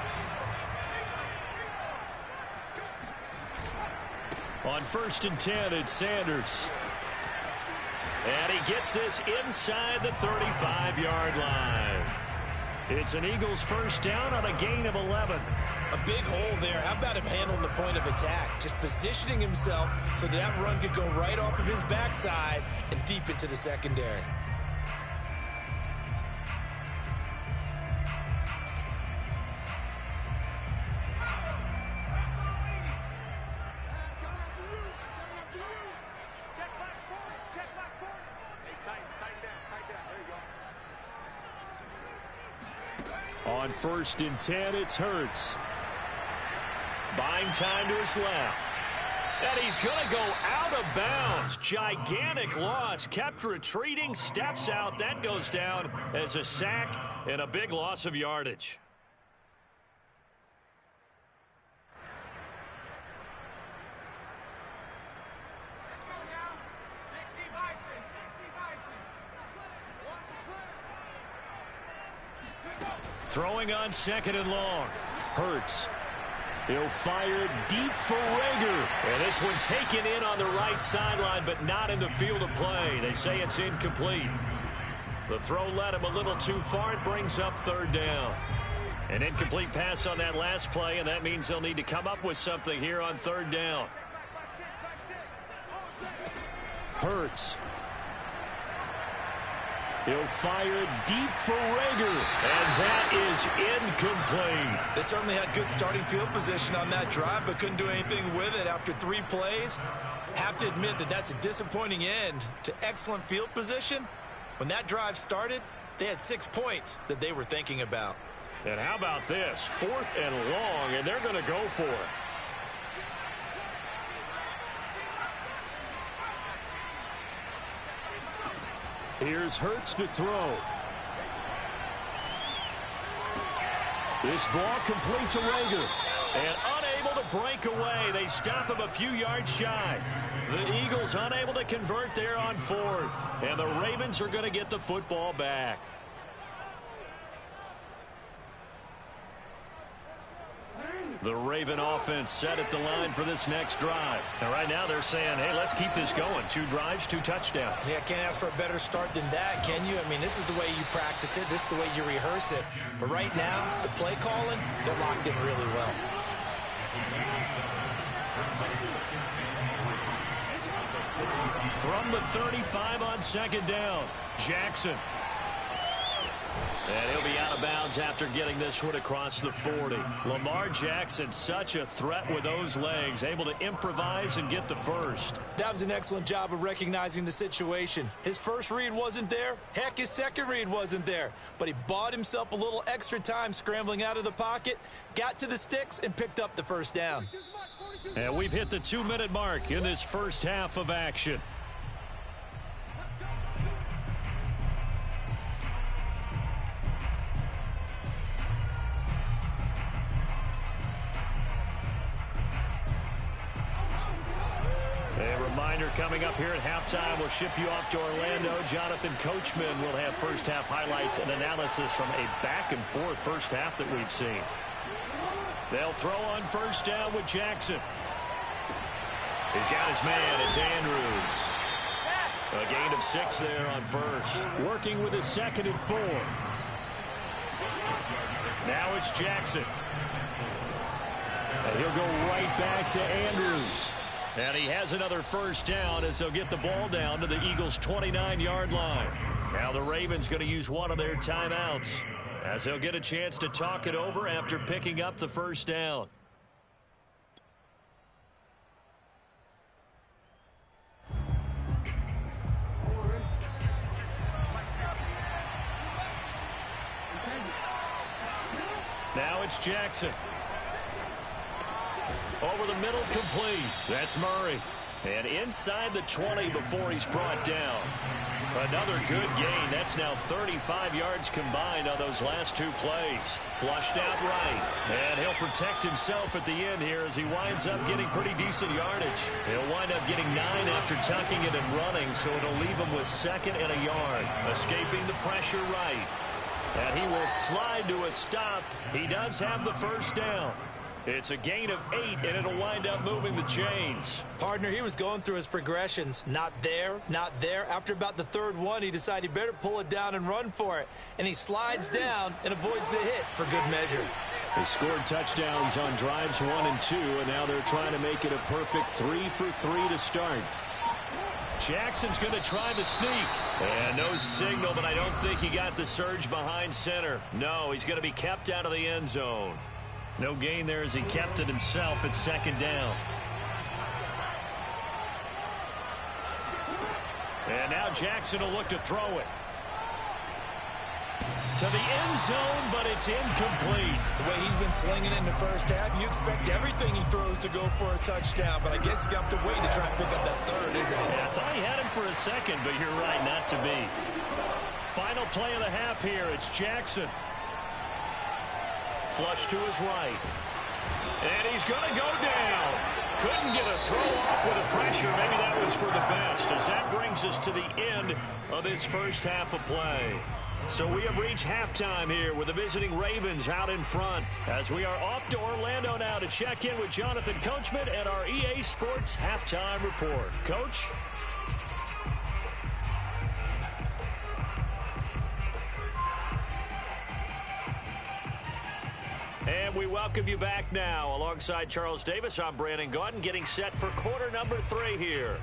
On 1st and 10, it's Sanders. And he gets this inside the 35-yard line. It's an Eagles first down on a gain of 11. A big hole there. How about him handling the point of attack? Just positioning himself so that run could go right off of his backside and deep into the secondary. On 1st and 10, it's Hurts. Buying time to his left. And he's going to go out of bounds. Gigantic loss. Kept retreating. Steps out. That goes down as a sack and a big loss of yardage. Throwing on 2nd and long. Hurts. He'll fire deep for Rager. And this one taken in on the right sideline, but not in the field of play. They say it's incomplete. The throw led him a little too far. It brings up 3rd down. An incomplete pass on that last play, and that means they'll need to come up with something here on 3rd down. Hurts. He'll fire deep for Rager, and that is incomplete. They certainly had good starting field position on that drive, but couldn't do anything with it after 3 plays. Have to admit that that's a disappointing end to excellent field position. When that drive started, they had 6 points that they were thinking about. And how about this? 4th and long, and they're going to go for it. Here's Hurts to throw. This ball complete to Rager. And unable to break away. They stop him a few yards shy. The Eagles unable to convert there on 4th. And the Ravens are going to get the football back. The Raven offense set at the line for this next drive. And right now they're saying, hey, let's keep this going. 2 drives, 2 touchdowns. Yeah, can't ask for a better start than that, can you? I mean, this is the way you practice it. This is the way you rehearse it. But right now, the play calling, they're locked in really well. From the 35 on 2nd down, Jackson. And he'll be out of bounds after getting this one across the 40. Lamar Jackson, such a threat with those legs, able to improvise and get the first. That was an excellent job of recognizing the situation. His first read wasn't there. Heck, his second read wasn't there. But he bought himself a little extra time scrambling out of the pocket, got to the sticks, and picked up the first down. And we've hit the 2-minute mark in this first half of action. A reminder coming up here at halftime, we'll ship you off to Orlando. Jonathan Coachman will have first half highlights and analysis from a back-and-forth first half that we've seen. They'll throw on 1st down with Jackson. He's got his man. It's Andrews. A gain of 6 there on 1st. Working with his 2nd and 4. Now it's Jackson. And he'll go right back to Andrews. And he has another first down as they'll get the ball down to the Eagles' 29-yard line. Now the Ravens going to use one of their timeouts as they'll get a chance to talk it over after picking up the first down. Now it's Jackson. Over the middle, complete. That's Murray. And inside the 20 before he's brought down. Another good gain. That's now 35 yards combined on those last two plays. Flushed out right. And he'll protect himself at the end here as he winds up getting pretty decent yardage. He'll wind up getting 9 after tucking it and running, so it'll leave him with 2nd and a yard. Escaping the pressure right. And he will slide to a stop. He does have the first down. It's a gain of 8, and it'll wind up moving the chains. Partner, he was going through his progressions. Not there, not there. After about the 3rd one, he decided he better pull it down and run for it. And he slides down and avoids the hit for good measure. They scored touchdowns on drives 1 and 2, and now they're trying to make it a perfect 3 for 3 to start. Jackson's going to try the sneak. And no signal, but I don't think he got the surge behind center. No, he's going to be kept out of the end zone. No gain there as he kept it himself at 2nd down. And now Jackson will look to throw it. To the end zone, but it's incomplete. The way he's been slinging it in the first half, you expect everything he throws to go for a touchdown, but I guess he's going to have to wait to try and pick up that 3rd, isn't it? Yeah, I thought he had him for a second, but you're right, not to be. Final play of the half here. It's Jackson. Flush to his right. And he's going to go down. Couldn't get a throw off with the pressure. Maybe that was for the best, as that brings us to the end of this first half of play. So we have reached halftime here with the visiting Ravens out in front, as we are off to Orlando now to check in with Jonathan Coachman and our EA Sports Halftime Report. Coach? And we welcome you back now. Alongside Charles Davis, I'm Brandon Gaudin, getting set for quarter number 3 here.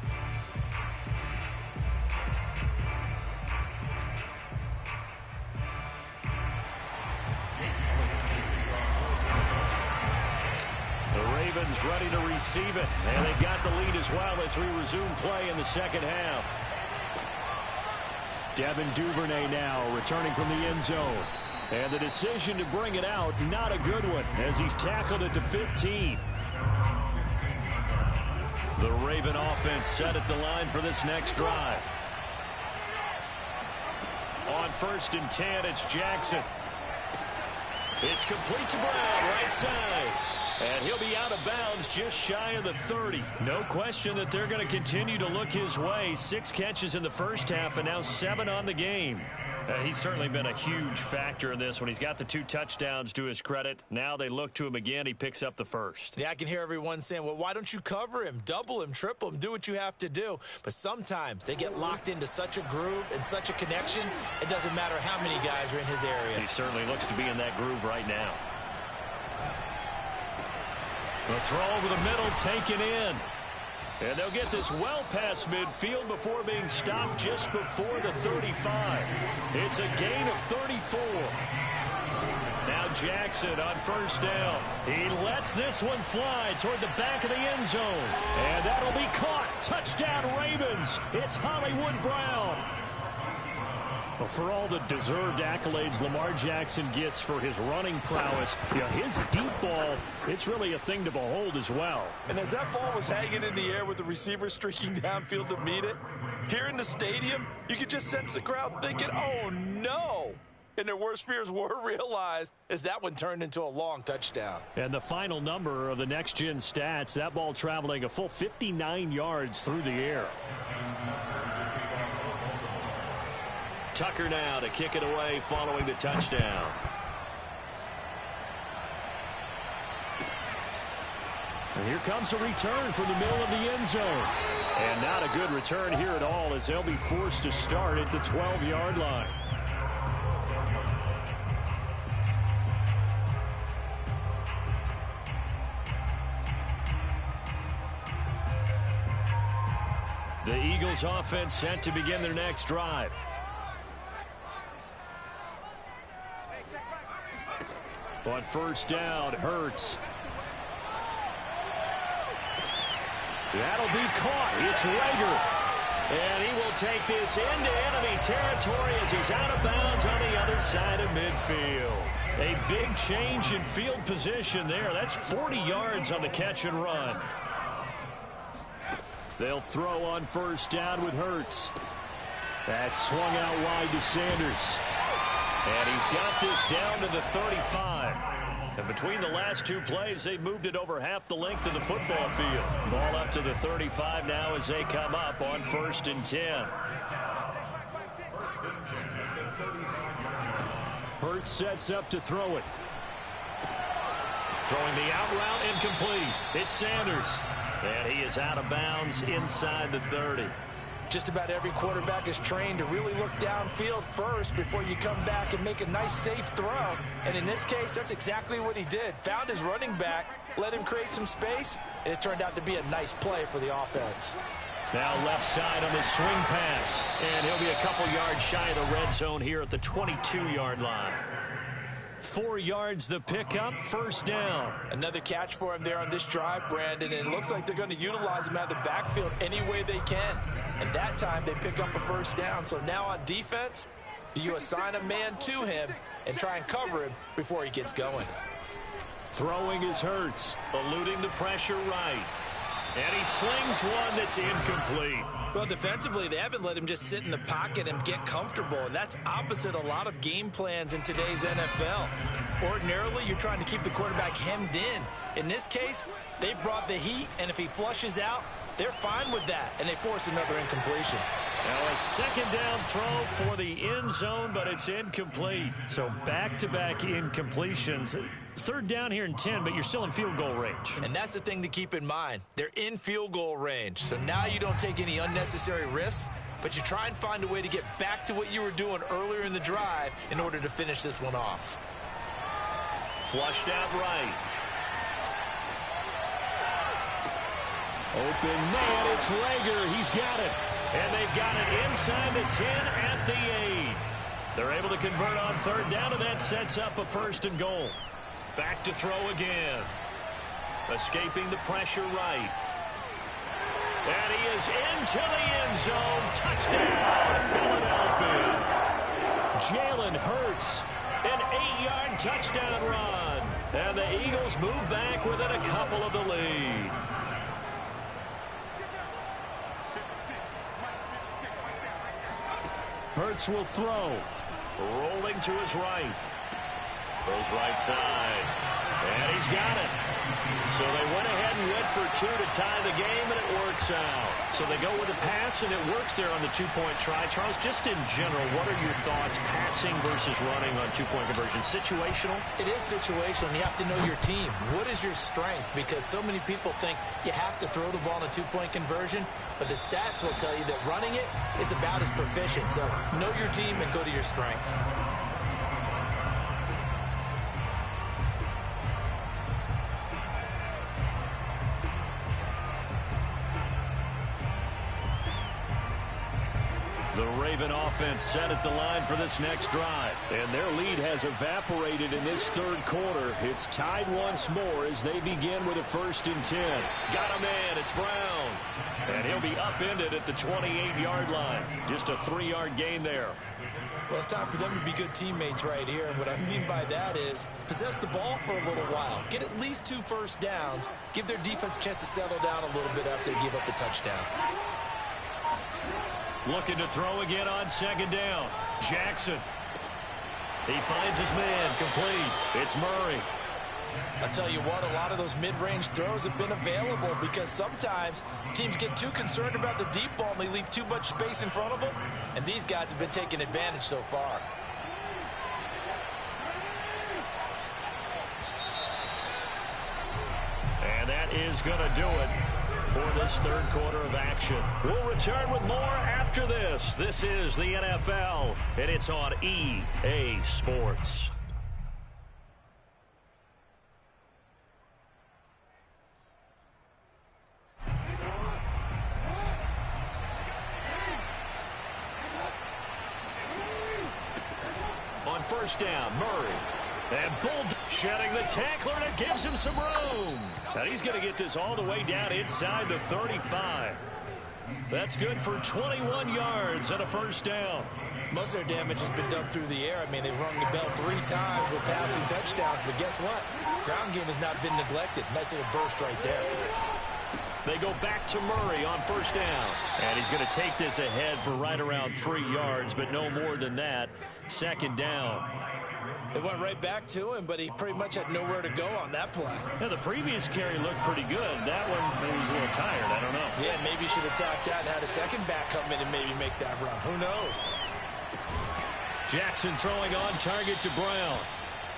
The Ravens ready to receive it, and they got the lead as well as we resume play in the second half. Devin Duvernay now returning from the end zone. And the decision to bring it out, not a good one, as he's tackled at the 15. The Raven offense set at the line for this next drive. On 1st and 10, it's Jackson. It's complete to Brown, right side. And he'll be out of bounds just shy of the 30. No question that they're going to continue to look his way. 6 catches in the first half and now 7 on the game. He's certainly been a huge factor in this when he's got the 2 touchdowns to his credit. Now they look to him again. He picks up the first. Yeah, I can hear everyone saying, well, why don't you cover him, double him, triple him, do what you have to do. But sometimes they get locked into such a groove and such a connection, it doesn't matter how many guys are in his area. He certainly looks to be in that groove right now. The throw over the middle taken in. And they'll get this well past midfield before being stopped just before the 35. It's a gain of 34. Now Jackson on 1st down. He lets this one fly toward the back of the end zone. And that'll be caught. Touchdown Ravens. It's Hollywood Brown. Well, for all the deserved accolades Lamar Jackson gets for his running prowess, his deep ball, it's really a thing to behold as well. And as that ball was hanging in the air with the receiver streaking downfield to meet it, here in the stadium, you could just sense the crowd thinking, oh, no. And their worst fears were realized as that one turned into a long touchdown. And the final number of the next-gen stats, that ball traveling a full 59 yards through the air. Tucker now to kick it away following the touchdown. And here comes a return from the middle of the end zone. And not a good return here at all, as they'll be forced to start at the 12-yard line. The Eagles offense set to begin their next drive. On 1st down, Hurts. That'll be caught. It's Rager. And he will take this into enemy territory as he's out of bounds on the other side of midfield. A big change in field position there. That's 40 yards on the catch and run. They'll throw on first down with Hurts. That's swung out wide to Sanders. And he's got this down to the 35. And between the last two plays, they've moved it over half the length of the football field. Ball up to the 35 now as they come up on 1st and 10. Hurts sets up to throw it. Throwing the out route, incomplete. It's Sanders. And he is out of bounds inside the 30. Just about every quarterback is trained to really look downfield first before you come back and make a nice, safe throw. And in this case, that's exactly what he did. Found his running back, let him create some space, and it turned out to be a nice play for the offense. Now left side on the swing pass. And he'll be a couple yards shy of the red zone here at the 22-yard line. 4 yards the pickup, first down. Another catch for him there on this drive, Brandon, and it looks like they're going to utilize him out of the backfield any way they can. And that time they pick up a first down. So now on defense, do you assign a man to him and try and cover him before he gets going? Throwing is Hurts, eluding the pressure right. And he slings one that's incomplete. Well, defensively, they haven't let him just sit in the pocket and get comfortable, and that's opposite a lot of game plans in today's NFL. Ordinarily, you're trying to keep the quarterback hemmed in. In this case, they brought the heat, and if he flushes out, they're fine with that, and they force another incompletion. Now a second down throw for the end zone, but it's incomplete. So back-to-back incompletions. Third down here in 10, but you're still in field goal range. And that's the thing to keep in mind. They're in field goal range. So now you don't take any unnecessary risks, but you try and find a way to get back to what you were doing earlier in the drive in order to finish this one off. Flushed out right. Open man, it's Rager. He's got it. And they've got it inside the 10 at the 8. They're able to convert on third down, and that sets up a 1st and goal. Back to throw again. Escaping the pressure right. And he is into the end zone. Touchdown, Philadelphia. Jalen Hurts, an 8-yard touchdown run. And the Eagles move back within a couple of the lead. Hurts will throw. Rolling to his right. Goes right side. And he's got it. So they went ahead and went for 2 to tie the game, and it works out. So they go with a pass, and it works there on the 2-point try. Charles, just in general, what are your thoughts passing versus running on 2-point conversion? Situational? It is situational, and you have to know your team. What is your strength? Because so many people think you have to throw the ball in a 2-point conversion, but the stats will tell you that running it is about as proficient. So know your team and go to your strength. The Raven offense set at the line for this next drive. And their lead has evaporated in this third quarter. It's tied once more as they begin with a 1st and 10. Got a man, it's Brown. And he'll be upended at the 28-yard line. Just a 3-yard gain there. Well, it's time for them to be good teammates right here. And what I mean by that is possess the ball for a little while. Get at least 2 first downs. Give their defense a chance to settle down a little bit after they give up a touchdown. Looking to throw again on 2nd down. Jackson. He finds his man, complete. It's Murray. I'll tell you what, a lot of those mid-range throws have been available because sometimes teams get too concerned about the deep ball and they leave too much space in front of them, and these guys have been taking advantage so far. And that is going to do it for this third quarter of action. We'll return with more after this. This is the NFL, and it's on EA Sports. On first down, Murray. And Bull shedding the tackler, and it gives him some room. And he's going to get this all the way down inside the 35. That's good for 21 yards and a 1st down. Most of their damage has been done through the air. I mean, they've rung the bell 3 times with passing touchdowns, but guess what? Ground game has not been neglected. Nice little burst right there. They go back to Murray on first down. And he's going to take this ahead for right around 3 yards, but no more than that. Second down. They went right back to him, but he pretty much had nowhere to go on that play. Yeah, the previous carry looked pretty good. That one, he was a little tired. I don't know. Yeah, maybe he should have tapped out and had a second back come in and maybe make that run. Who knows? Jackson throwing on target to Brown.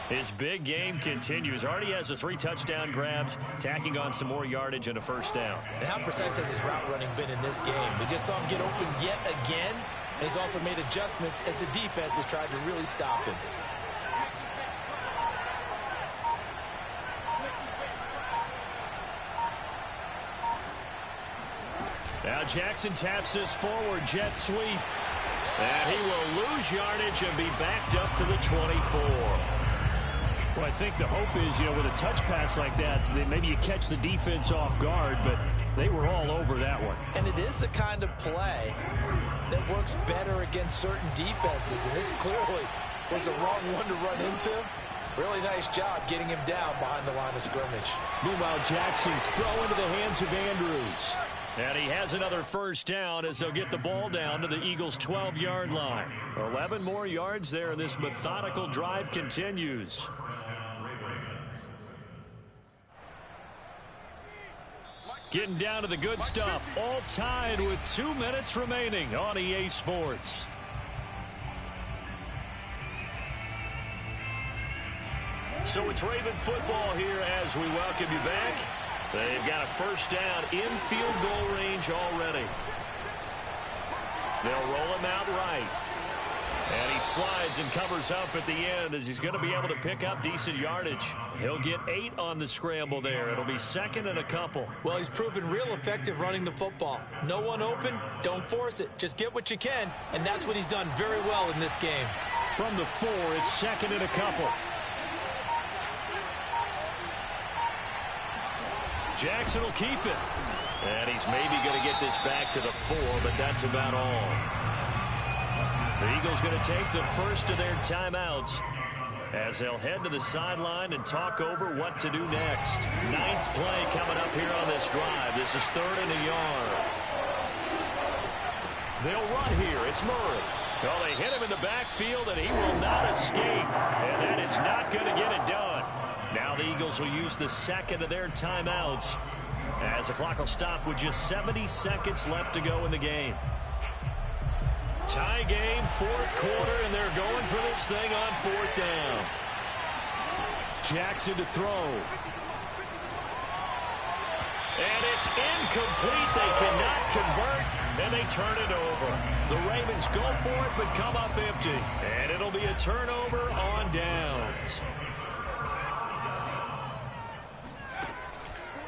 His big game continues. Already has the 3 touchdown grabs, tacking on some more yardage and a first down. And how precise has his route running been in this game? We just saw him get open yet again, and he's also made adjustments as the defense has tried to really stop him. Now Jackson taps this forward jet sweep. And he will lose yardage and be backed up to the 24. Well, I think the hope is, with a touch pass like that, maybe you catch the defense off guard, but they were all over that one. And it is the kind of play that works better against certain defenses, and this clearly was the wrong one to run into. Really nice job getting him down behind the line of scrimmage. Meanwhile, Jackson's throw into the hands of Andrews. And he has another first down as they'll get the ball down to the Eagles' 12-yard line. 11 more yards there, and this methodical drive continues. Getting down to the good stuff. All tied with 2 minutes remaining on EA Sports. So it's Raven football here as we welcome you back. They've got a first down in field goal range already. They'll roll him out right. And he slides and covers up at the end as he's going to be able to pick up decent yardage. He'll get 8 on the scramble there. It'll be second and a couple. Well, he's proven real effective running the football. No one open, don't force it. Just get what you can, and that's what he's done very well in this game. From the 4, it's second and a couple. Jackson will keep it. And he's maybe going to get this back to the 4, but that's about all. The Eagles going to take the first of their timeouts as they'll head to the sideline and talk over what to do next. 9th play coming up here on this drive. This is 3rd and a yard. They'll run here. It's Murray. Well, they hit him in the backfield, and he will not escape. And that is not going to get it done. Now the Eagles will use the second of their timeouts as the clock will stop with just 70 seconds left to go in the game. Tie game, 4th quarter, and they're going for this thing on 4th down. Jackson to throw. And it's incomplete. They cannot convert, and they turn it over. The Ravens go for it, but come up empty. And it'll be a turnover on downs.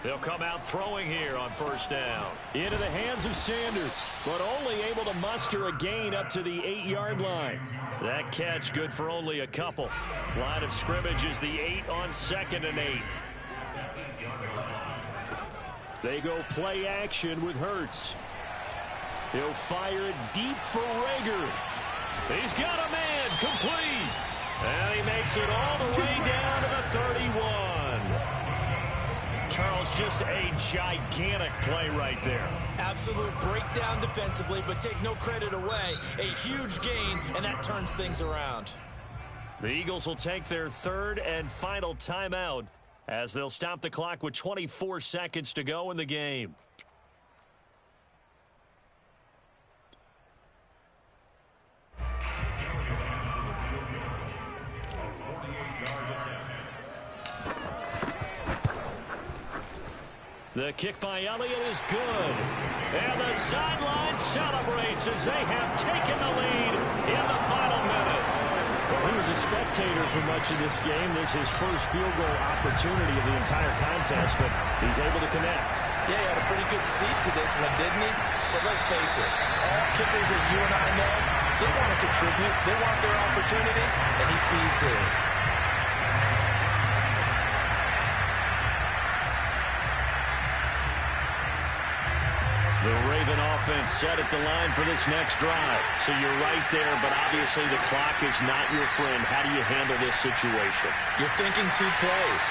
They'll come out throwing here on first down. Into the hands of Sanders, but only able to muster a gain up to the 8-yard line. That catch good for only a couple. Line of scrimmage is the 8 on 2nd and 8. They go play action with Hurts. He'll fire it deep for Rager. He's got a man, complete. And he makes it all the way down to the 31. Charles, just a gigantic play right there. Absolute breakdown defensively, but take no credit away. A huge gain, and that turns things around. The Eagles will take their 3rd and final timeout as they'll stop the clock with 24 seconds to go in the game. The kick by Elliott is good. And the sideline celebrates as they have taken the lead in the final minute. Well, he was a spectator for much of this game. This is his first field goal opportunity of the entire contest, but he's able to connect. Yeah, he had a pretty good seat to this one, didn't he? But let's face it, all kickers that you and I know, they want to contribute. They want their opportunity, and he seized his. The Raven offense set at the line for this next drive. So you're right there, but obviously the clock is not your friend. How do you handle this situation? You're thinking two plays.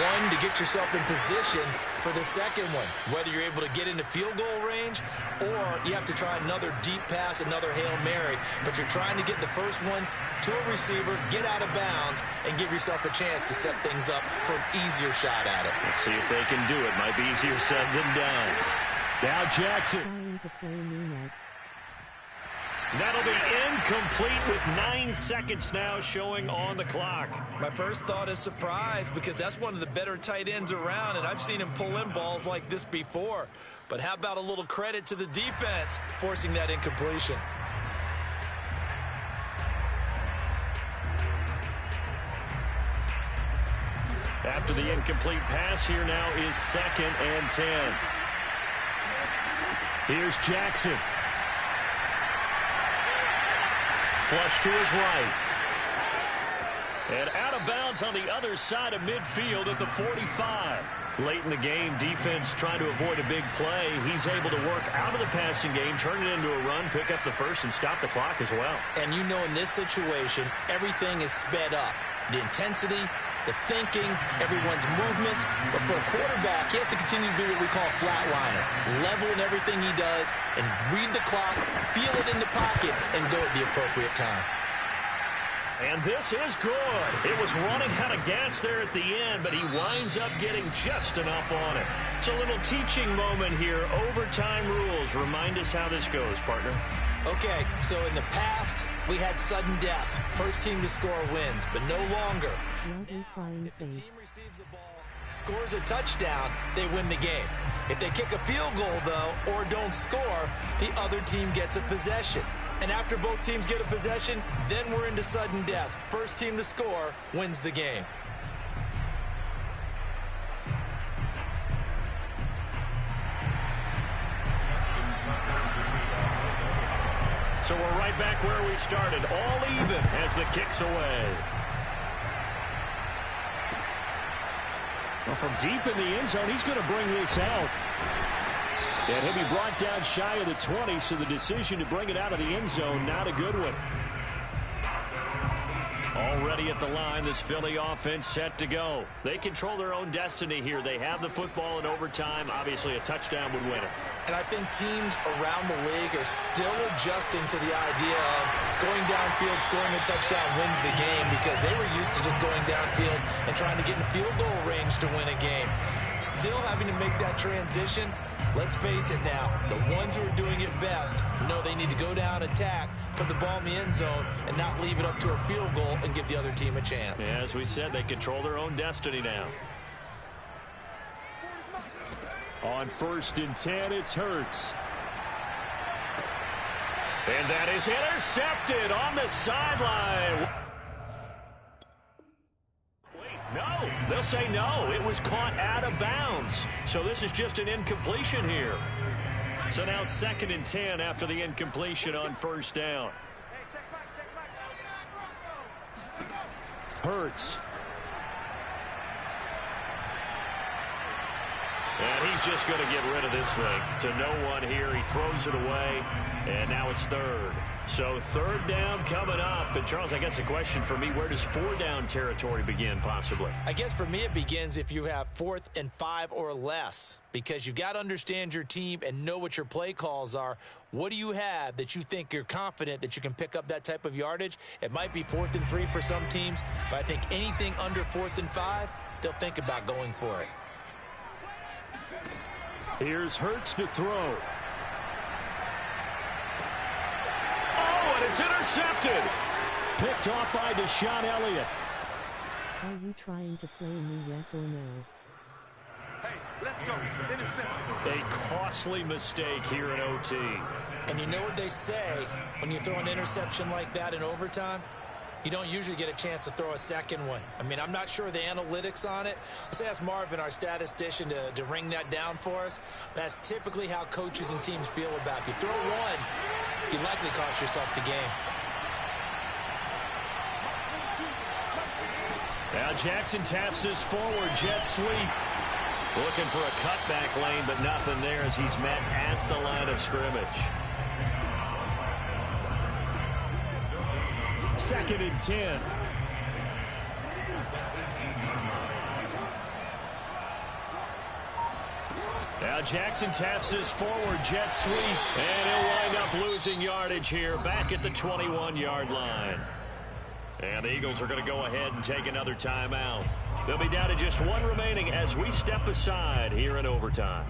One, to get yourself in position for the second one, whether you're able to get into field goal range or you have to try another deep pass, another Hail Mary, but you're trying to get the first one to a receiver, get out of bounds, and give yourself a chance to set things up for an easier shot at it. Let's see if they can do it. Might be easier said than done. Now Jackson. Trying to play me next. That'll be incomplete with 9 seconds now showing on the clock. My first thought is surprise because that's one of the better tight ends around, and I've seen him pull in balls like this before. But how about a little credit to the defense forcing that incompletion? After the incomplete pass, here now is 2nd and 10. Here's Jackson. Flush to his right. And out of bounds on the other side of midfield at the 45. Late in the game, defense trying to avoid a big play. He's able to work out of the passing game, turn it into a run, pick up the first, and stop the clock as well. And you know in this situation, everything is sped up. The intensity, the thinking, everyone's movement. But for a quarterback, he has to continue to do what we call flatliner. Level in everything he does and read the clock, feel it in the pocket, and go at the appropriate time. And this is good. It was running out of gas there at the end, but he winds up getting just enough on it. It's a little teaching moment here. Overtime rules. Remind us how this goes, partner. Okay, so in the past, we had sudden death. First team to score wins, but no longer. If the team receives the ball, scores a touchdown, they win the game. If they kick a field goal, though, or don't score, the other team gets a possession. And after both teams get a possession, then we're into sudden death. First team to score wins the game. So we're right back where we started. All even as the kick's away. Well, from deep in the end zone, he's going to bring this out. And he'll be brought down shy of the 20, so the decision to bring it out of the end zone, not a good one. Already at the line, this Philly offense set to go. They control their own destiny here. They have the football in overtime. Obviously, a touchdown would win it. And I think teams around the league are still adjusting to the idea of going downfield, scoring a touchdown wins the game because they were used to just going downfield and trying to get in field goal range to win a game. Still having to make that transition. Let's face it now, the ones who are doing it best know they need to go down, attack, put the ball in the end zone, and not leave it up to a field goal and give the other team a chance. Yeah, as we said, they control their own destiny now. On 1st and 10, it's Hurts. And that is intercepted on the sideline. No, they'll say no. It was caught out of bounds. So this is just an incompletion here. So now 2nd and 10 after the incompletion on 1st down. Hurts. And he's just going to get rid of this thing to no one here. He throws it away, and now it's 3rd. So 3rd down coming up. And, Charles, I guess the question for me, where does 4-down territory begin possibly? I guess for me it begins if you have 4th and 5 or less because you've got to understand your team and know what your play calls are. What do you have that you think you're confident that you can pick up that type of yardage? It might be 4th and 3 for some teams, but I think anything under 4th and 5, they'll think about going for it. Here's Hurts to throw. Oh, and it's intercepted. Picked off by Deshaun Elliott. Are you trying to play me, yes or no? Hey, let's go. Interception. A costly mistake here in OT. And you know what they say when you throw an interception like that in overtime? You don't usually get a chance to throw a second one. I mean, I'm not sure the analytics on it. Let's ask Marvin, our statistician, to ring that down for us. That's typically how coaches and teams feel about it. If you throw one, you likely cost yourself the game. Now Jackson taps this forward jet sweep. Looking for a cutback lane, but nothing there as he's met at the line of scrimmage. 2nd and 10. Now Jackson taps his forward jet sweep, and he'll wind up losing yardage here back at the 21-yard line. And the Eagles are going to go ahead and take another timeout. They'll be down to just one remaining as we step aside here in overtime.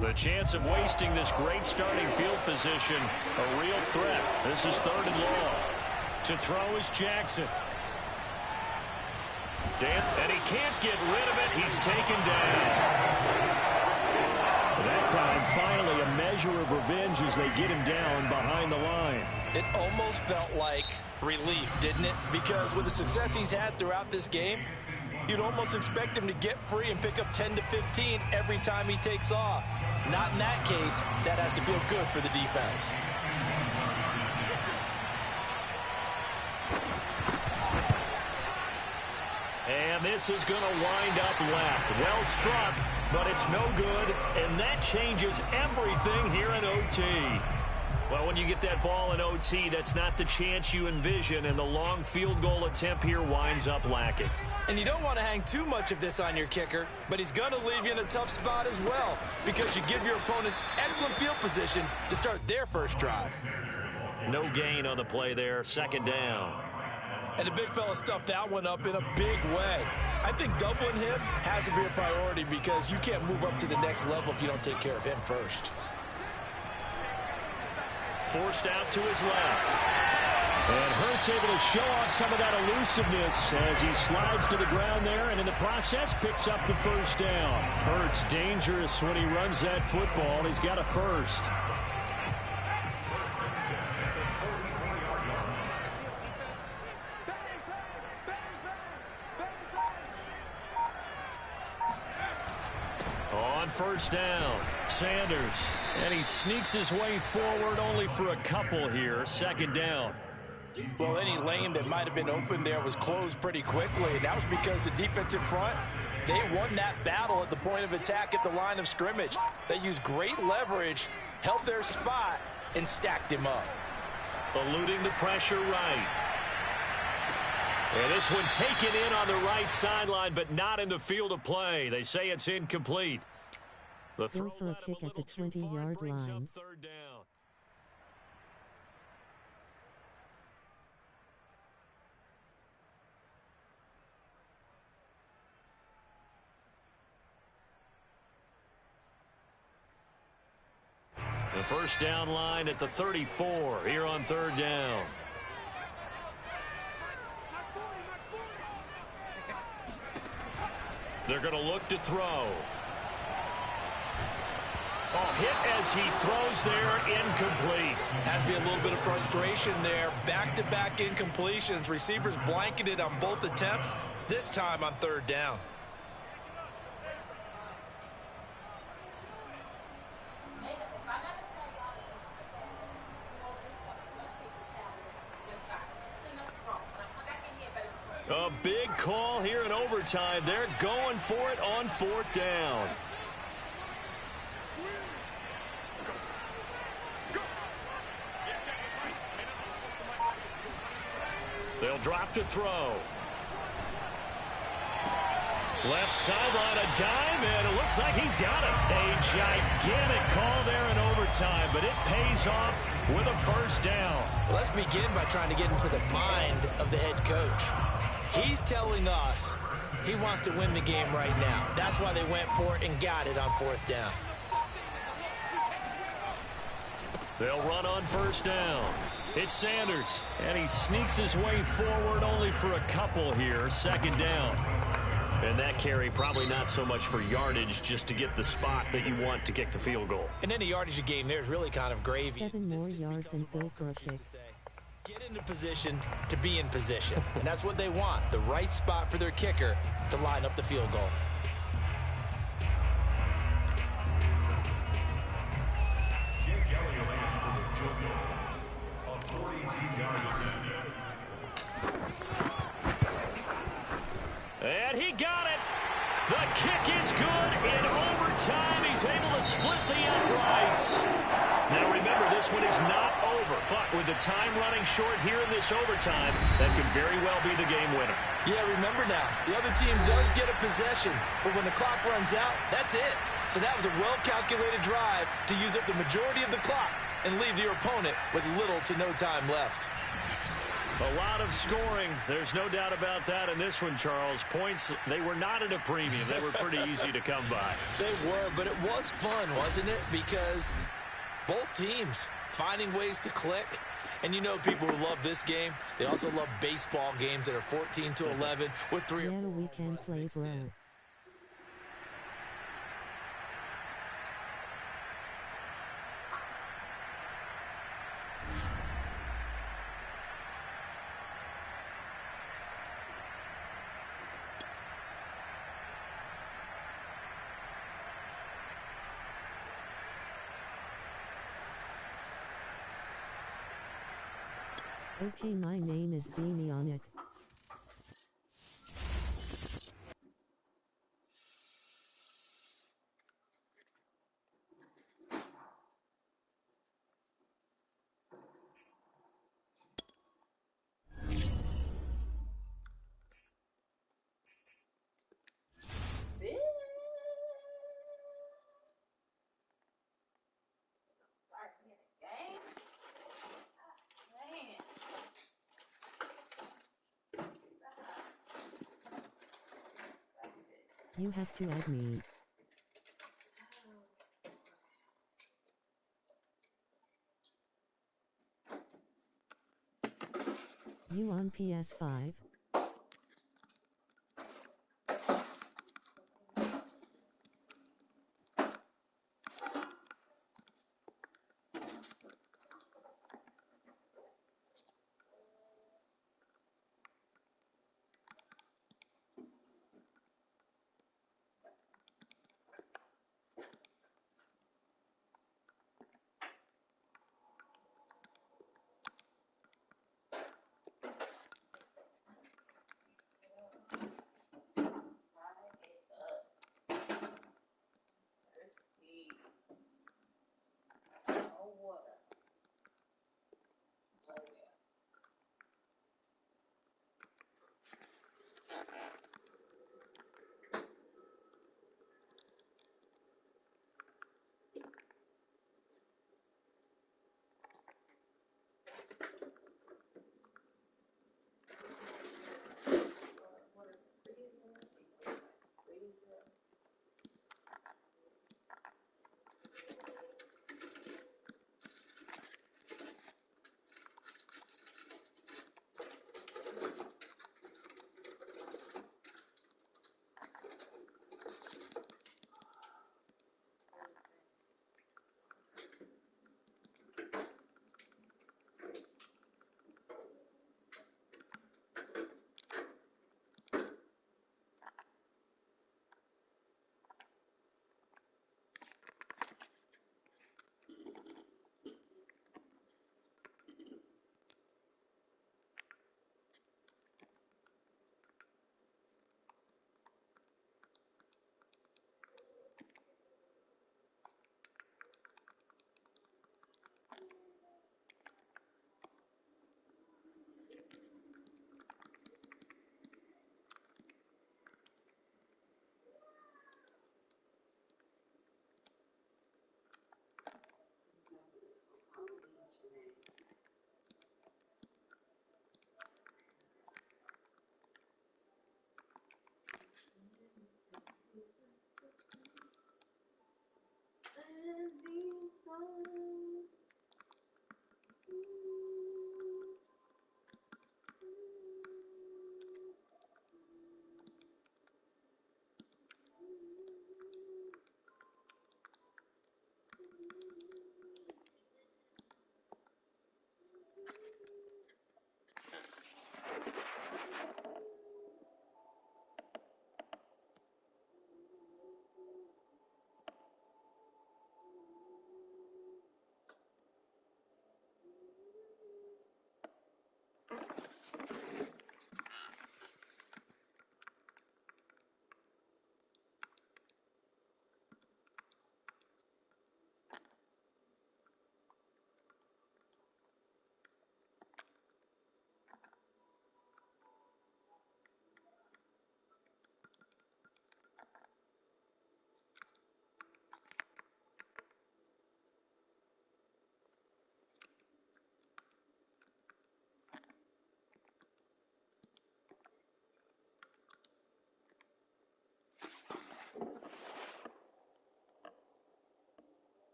The chance of wasting this great starting field position, a real threat. This is 3rd and long. To throw is Jackson. And he can't get rid of it. He's taken down. That time, finally, a measure of revenge as they get him down behind the line. It almost felt like relief, didn't it? Because with the success he's had throughout this game, you'd almost expect him to get free and pick up 10 to 15 every time he takes off. Not in that case. That has to feel good for the defense. And this is going to wind up left. Well struck, but it's no good, and that changes everything here in OT. Well, when you get that ball in OT, that's not the chance you envision, and the long field goal attempt here winds up lacking. And you don't want to hang too much of this on your kicker, but he's going to leave you in a tough spot as well because you give your opponents excellent field position to start their first drive. No gain on the play there, 2nd down. And the big fella stuffed that one up in a big way. I think doubling him has to be a priority because you can't move up to the next level if you don't take care of him first. Forced out to his left. And Hurts able to show off some of that elusiveness as he slides to the ground there and in the process picks up the 1st down. Hurts dangerous when he runs that football. He's got a 1st. On 1st down, Sanders. And he sneaks his way forward only for a couple here. 2nd down. Well, any lane that might have been open there was closed pretty quickly, and that was because the defensive front, they won that battle at the point of attack at the line of scrimmage. They used great leverage, held their spot, and stacked him up. Eluding the pressure right. And this one taken in on the right sideline, but not in the field of play. They say it's incomplete. The Throw for a kick at the 20-yard line. 3rd down. The 1st down line at the 34 here on 3rd down. They're going to look to throw. Oh, hit as he throws there, incomplete. Has to be a little bit of frustration there. Back-to-back incompletions. Receivers blanketed on both attempts, this time on 3rd down. A big call here in overtime. They're going for it on 4th down. They'll drop to throw. Left sideline, a dive, and it looks like he's got it. A gigantic call there in overtime, but it pays off with a 1st down. Let's begin by trying to get into the mind of the head coach. He's telling us he wants to win the game right now. That's why they went for it and got it on 4th down. They'll run on 1st down. It's Sanders, and he sneaks his way forward only for a couple here. 2nd down. And that carry probably not so much for yardage, just to get the spot that you want to kick the field goal. In any yardage of game, there's really kind of gravy. 7 more yards and go for a kick. Get into position to be in position. And that's what they want, the right spot for their kicker to line up the field goal. And he got it. The kick is good. In overtime, he's able to split the uprights. Now remember, this one is not over, but with the time running short here in this overtime, that could very well be the game winner. Yeah, remember now, the other team does get a possession, but when the clock runs out, that's it. So that was a well-calculated drive to use up the majority of the clock and leave your opponent with little to no time left. A lot of scoring. There's no doubt about that in this one, Charles. Points, they were not at a premium. They were pretty easy to come by. They were, but it was fun, wasn't it? Because both teams finding ways to click. And you know people who love this game, they also love baseball games that are 14-11 with 3 Yeah, or 4 we can runs play, mixed bro. in. Okay, my name is Zini on it. You have to add me. You on PS5?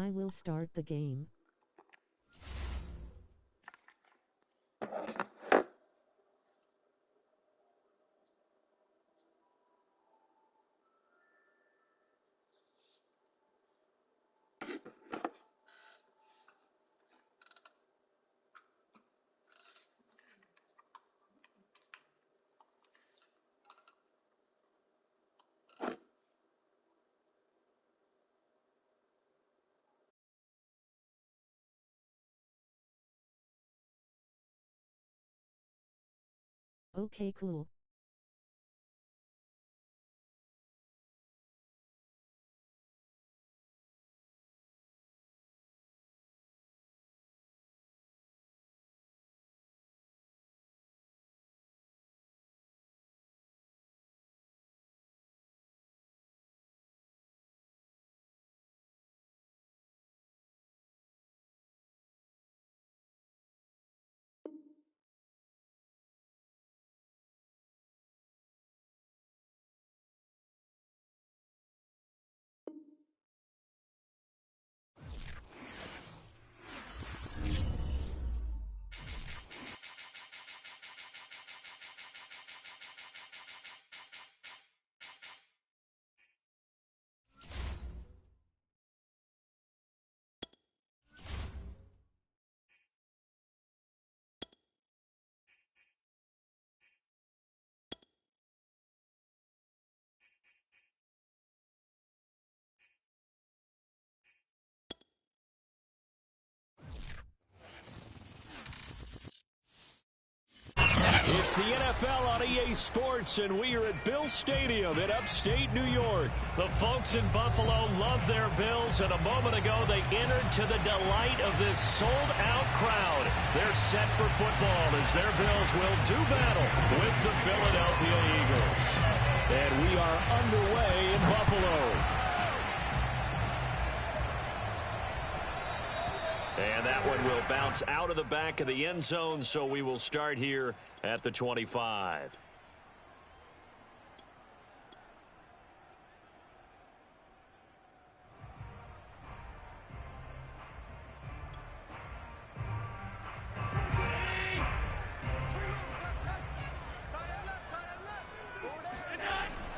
I will start the game. Okay, cool. It's the NFL on EA Sports, and we are at Bill Stadium in upstate New York. The folks in Buffalo love their Bills, and a moment ago they entered to the delight of this sold-out crowd. They're set for football as their Bills will do battle with the Philadelphia Eagles. And we are underway in Buffalo. And that one will bounce out of the back of the end zone, so we will start here at the 25.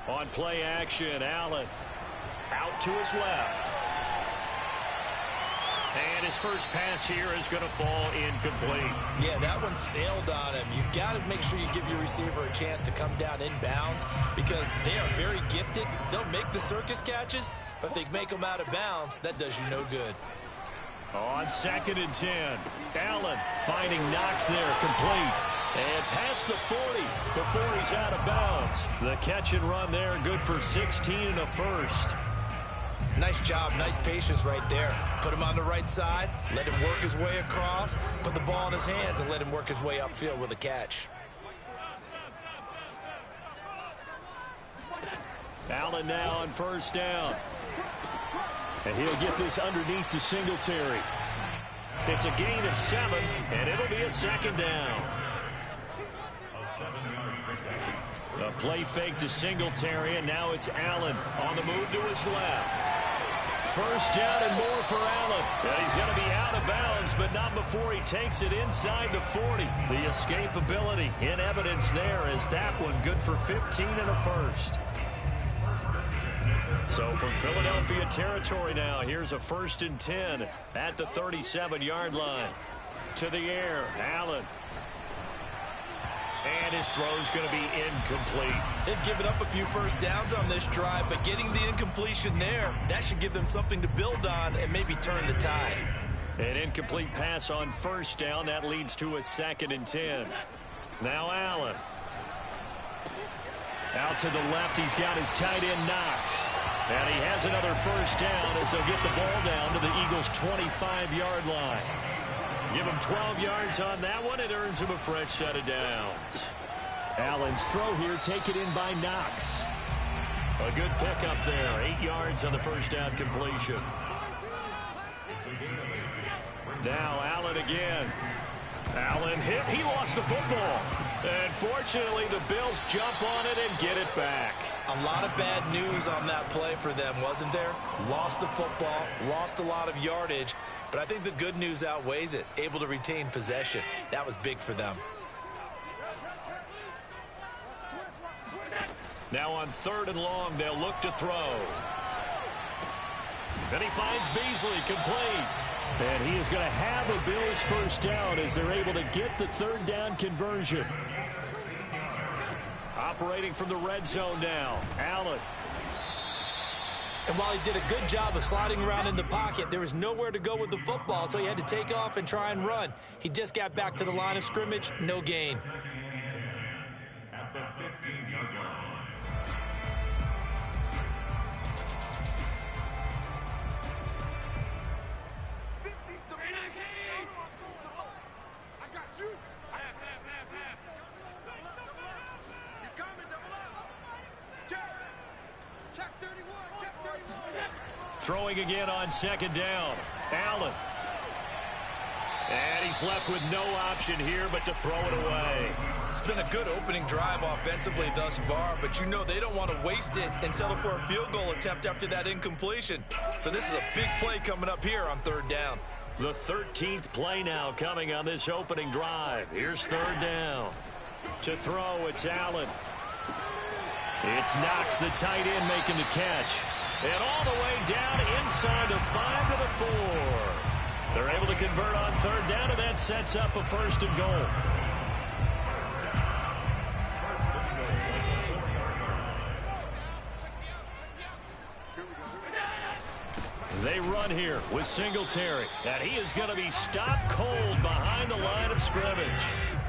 On play action, Allen out to his left. And his first pass here is going to fall incomplete. Yeah, that one sailed on him. You've got to make sure you give your receiver a chance to come down inbounds because they are very gifted. They'll make the circus catches, but if they make them out of bounds, that does you no good. On 2nd and 10, Allen finding Knox there, complete. And past the 40 before he's out of bounds. The catch and run there, good for 16 and a first. Nice job, nice patience right there. Put him on the right side, let him work his way across, put the ball in his hands, and let him work his way upfield with a catch. Allen now on first down. And he'll get this underneath to Singletary. It's a gain of 7, and it'll be a 2nd down. A play fake to Singletary, and now it's Allen on the move to his left. First down and more for Allen. Yeah, he's going to be out of bounds, but not before he takes it inside the 40. The escapability in evidence there is that one good for 15 and a first. So from Philadelphia territory now, here's a 1st and 10 at the 37-yard line. To the air, Allen. And his throw's going to be incomplete. They've given up a few first downs on this drive, but getting the incompletion there, that should give them something to build on and maybe turn the tide. An incomplete pass on first down. That leads to a 2nd and 10. Now Allen. Out to the left, he's got his tight end Knox. And he has another first down as they'll get the ball down to the Eagles' 25-yard line. Give him 12 yards on that one. It earns him a fresh set of downs. Allen's throw here taken in by Knox. A good pickup there. 8 yards on the first down completion. Now Allen again. Allen hit. He lost the football. And fortunately, the Bills jump on it and get it back. A lot of bad news on that play for them, wasn't there? Lost the football, lost a lot of yardage, but I think the good news outweighs it. Able to retain possession. That was big for them. Now on 3rd and long, they'll look to throw. Then he finds Beasley, complete. And he is going to have a Bills first down as they're able to get the 3rd down conversion. Operating from the red zone now, Allen. And while he did a good job of sliding around in the pocket, there was nowhere to go with the football, so he had to take off and try and run. He just got back to the line of scrimmage, no gain. At the 15-yard line. Throwing again on 2nd down. Allen. And he's left with no option here but to throw it away. It's been a good opening drive offensively thus far, but you know they don't want to waste it and settle for a field goal attempt after that incompletion. So this is a big play coming up here on 3rd down. The 13th play now coming on this opening drive. Here's 3rd down. To throw, it's Allen. It's Knox, the tight end, making the catch. And all the way down inside the 5 to the 4. They're able to convert on 3rd down, and that sets up a 1st and goal. They run here with Singletary, and he is going to be stopped cold behind the line of scrimmage.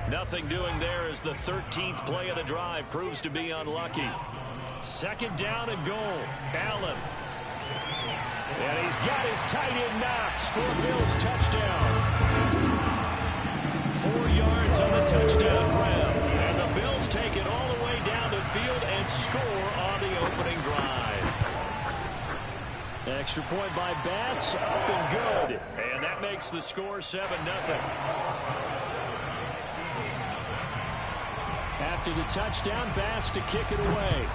Nothing doing there as the 13th play of the drive proves to be unlucky. 2nd down and goal. Allen. And he's got his tight end Knox for a Bills touchdown. 4 yards on the touchdown grab. And the Bills take it all the way down the field and score on the opening drive. Extra point by Bass, up and good. And that makes the score 7-0. After the touchdown, Bass to kick it away.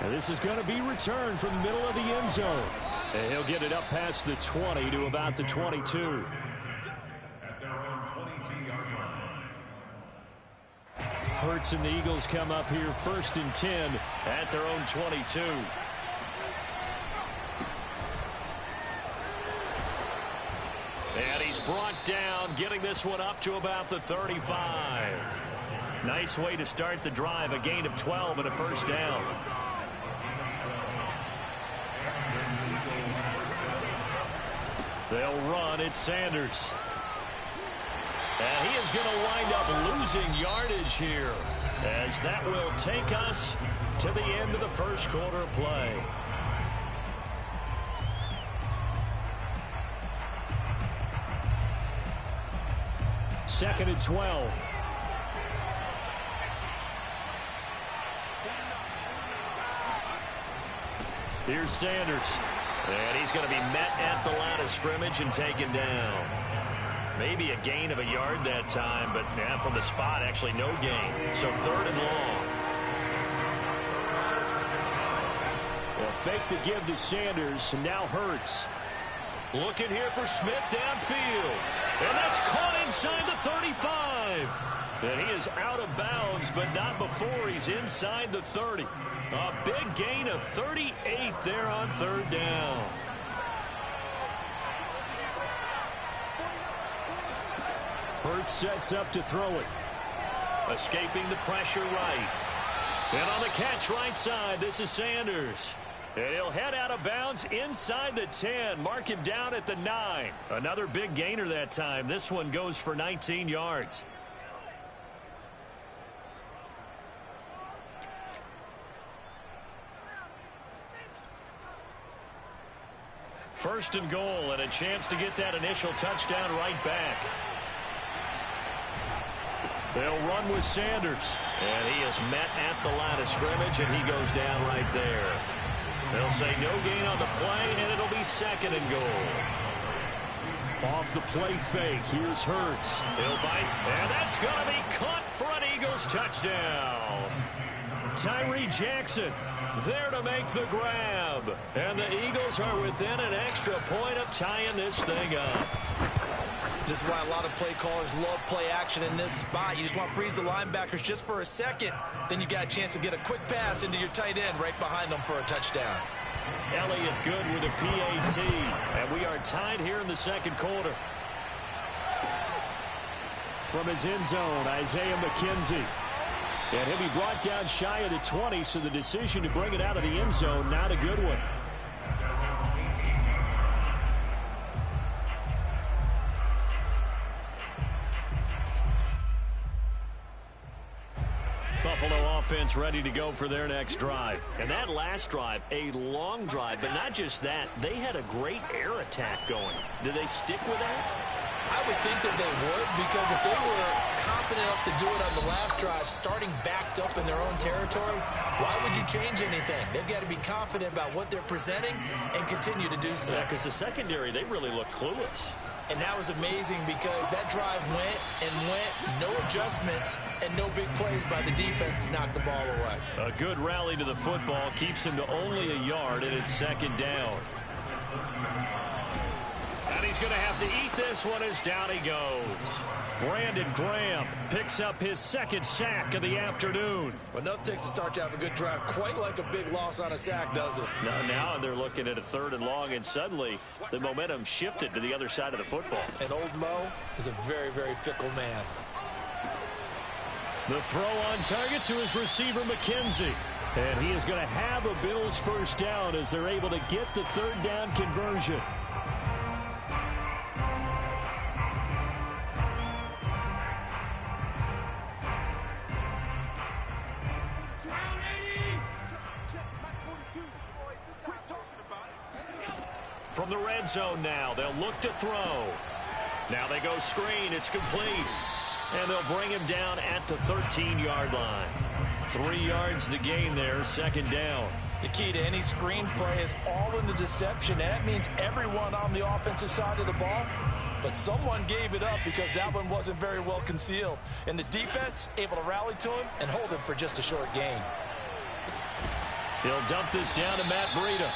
And this is going to be returned from the middle of the end zone. And he'll get it up past the 20 to about the 22. At their own 22-yard line. Hurts and the Eagles come up here 1st and 10 at their own 22. And he's brought down, getting this one up to about the 35. Nice way to start the drive, a gain of 12 and a 1st down. They'll run. It's Sanders. And he is going to wind up losing yardage here, as that will take us to the end of the 1st quarter of play. Second and 12. Here's Sanders. And he's going to be met at the line of scrimmage and taken down. Maybe a gain of a yard that time, but from the spot, actually no gain. So 3rd and long. Well, fake the give to Sanders, and now Hurts. Looking here for Smith downfield. And that's caught inside the 35. And he is out of bounds, but not before he's inside the 30. A big gain of 38 there on 3rd down. Hurts sets up to throw it. Escaping the pressure right. And on the catch right side, this is Sanders. And he'll head out of bounds inside the 10. Mark him down at the 9. Another big gainer that time. This one goes for 19 yards. First and goal, and a chance to get that initial touchdown right back. They'll run with Sanders. And he is met at the line of scrimmage, and he goes down right there. They'll say no gain on the play, and it'll be 2nd and goal. Off the play fake, here's Hurts. He'll bite, and that's going to be caught for an Eagles touchdown. Tyree Jackson there to make the grab. And the Eagles are within an extra point of tying this thing up. This is why a lot of play callers love play action in this spot. You just want to freeze the linebackers just for a second. Then you got a chance to get a quick pass into your tight end right behind them for a touchdown. Elliott good with a PAT. And we are tied here in the second quarter. From his end zone, Isaiah McKenzie. And he'll be brought down shy of the 20, so the decision to bring it out of the end zone, not a good one. Buffalo offense ready to go for their next drive. And that last drive, a long drive, but not just that. They had a great air attack going. Do they stick with that? I would think that they would, because if they were confident enough to do it on the last drive, starting backed up in their own territory, why would you change anything? They've got to be confident about what they're presenting and continue to do so. Yeah, because the secondary, they really look clueless. And that was amazing because that drive went and went, no adjustments, and no big plays by the defense to knock the ball away. A good rally to the football keeps him to only a yard, and it's second down. And he's going to have to eat this one as down he goes. Brandon Graham picks up his second sack of the afternoon. But enough takes to start to have a good drive, quite like a big loss on a sack, does it? Now they're looking at a 3rd and long, and suddenly the momentum shifted to the other side of the football. And old Mo is a very, very fickle man. The throw on target to his receiver, McKenzie. And he is going to have a Bills first down as they're able to get the 3rd down conversion. From the red zone now, they'll look to throw. Now they go screen, it's complete. And they'll bring him down at the 13-yard line. 3 yards the gain there, second down. The key to any screen play is all in the deception. And that means everyone on the offensive side of the ball. But someone gave it up because that one wasn't very well concealed. And the defense able to rally to him and hold him for just a short gain. He'll dump this down to Matt Breida.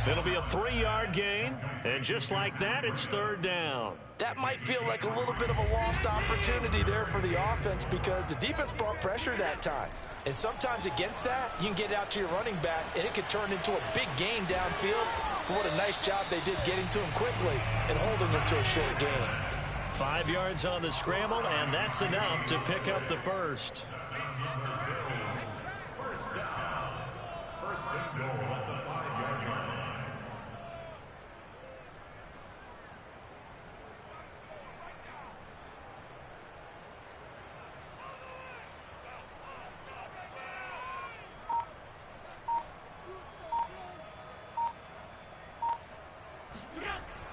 It'll be a 3-yard gain, and just like that, it's 3rd down. That might feel like a little bit of a lost opportunity there for the offense because the defense brought pressure that time. And sometimes against that, you can get out to your running back, and it could turn into a big gain downfield. But what a nice job they did getting to him quickly and holding him to a short gain. 5 yards on the scramble, and that's enough to pick up the first. First and goal at the 5-yard line.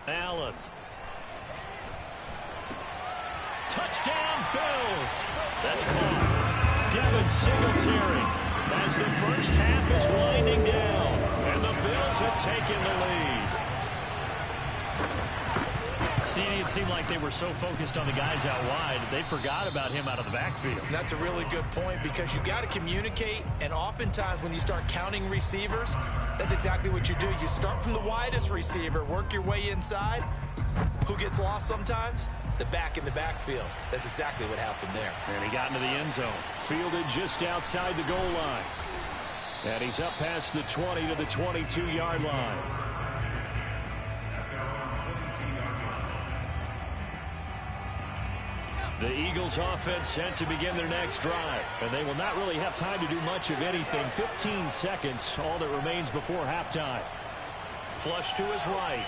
Allen. Touchdown, Bills. That's caught. Devin Singletary as the first half is winding down. And the Bills have taken the lead. See, it seemed like they were so focused on the guys out wide, they forgot about him out of the backfield. That's a really good point because you've got to communicate, and oftentimes when you start counting receivers, that's exactly what you do. You start from the widest receiver, work your way inside. Who gets lost sometimes? The back in the backfield. That's exactly what happened there. And he got into the end zone. Fielded just outside the goal line. And he's up past the 20 to the 22-yard line. The Eagles offense set to begin their next drive. And they will not really have time to do much of anything. 15 seconds, all that remains before halftime. Flush to his right.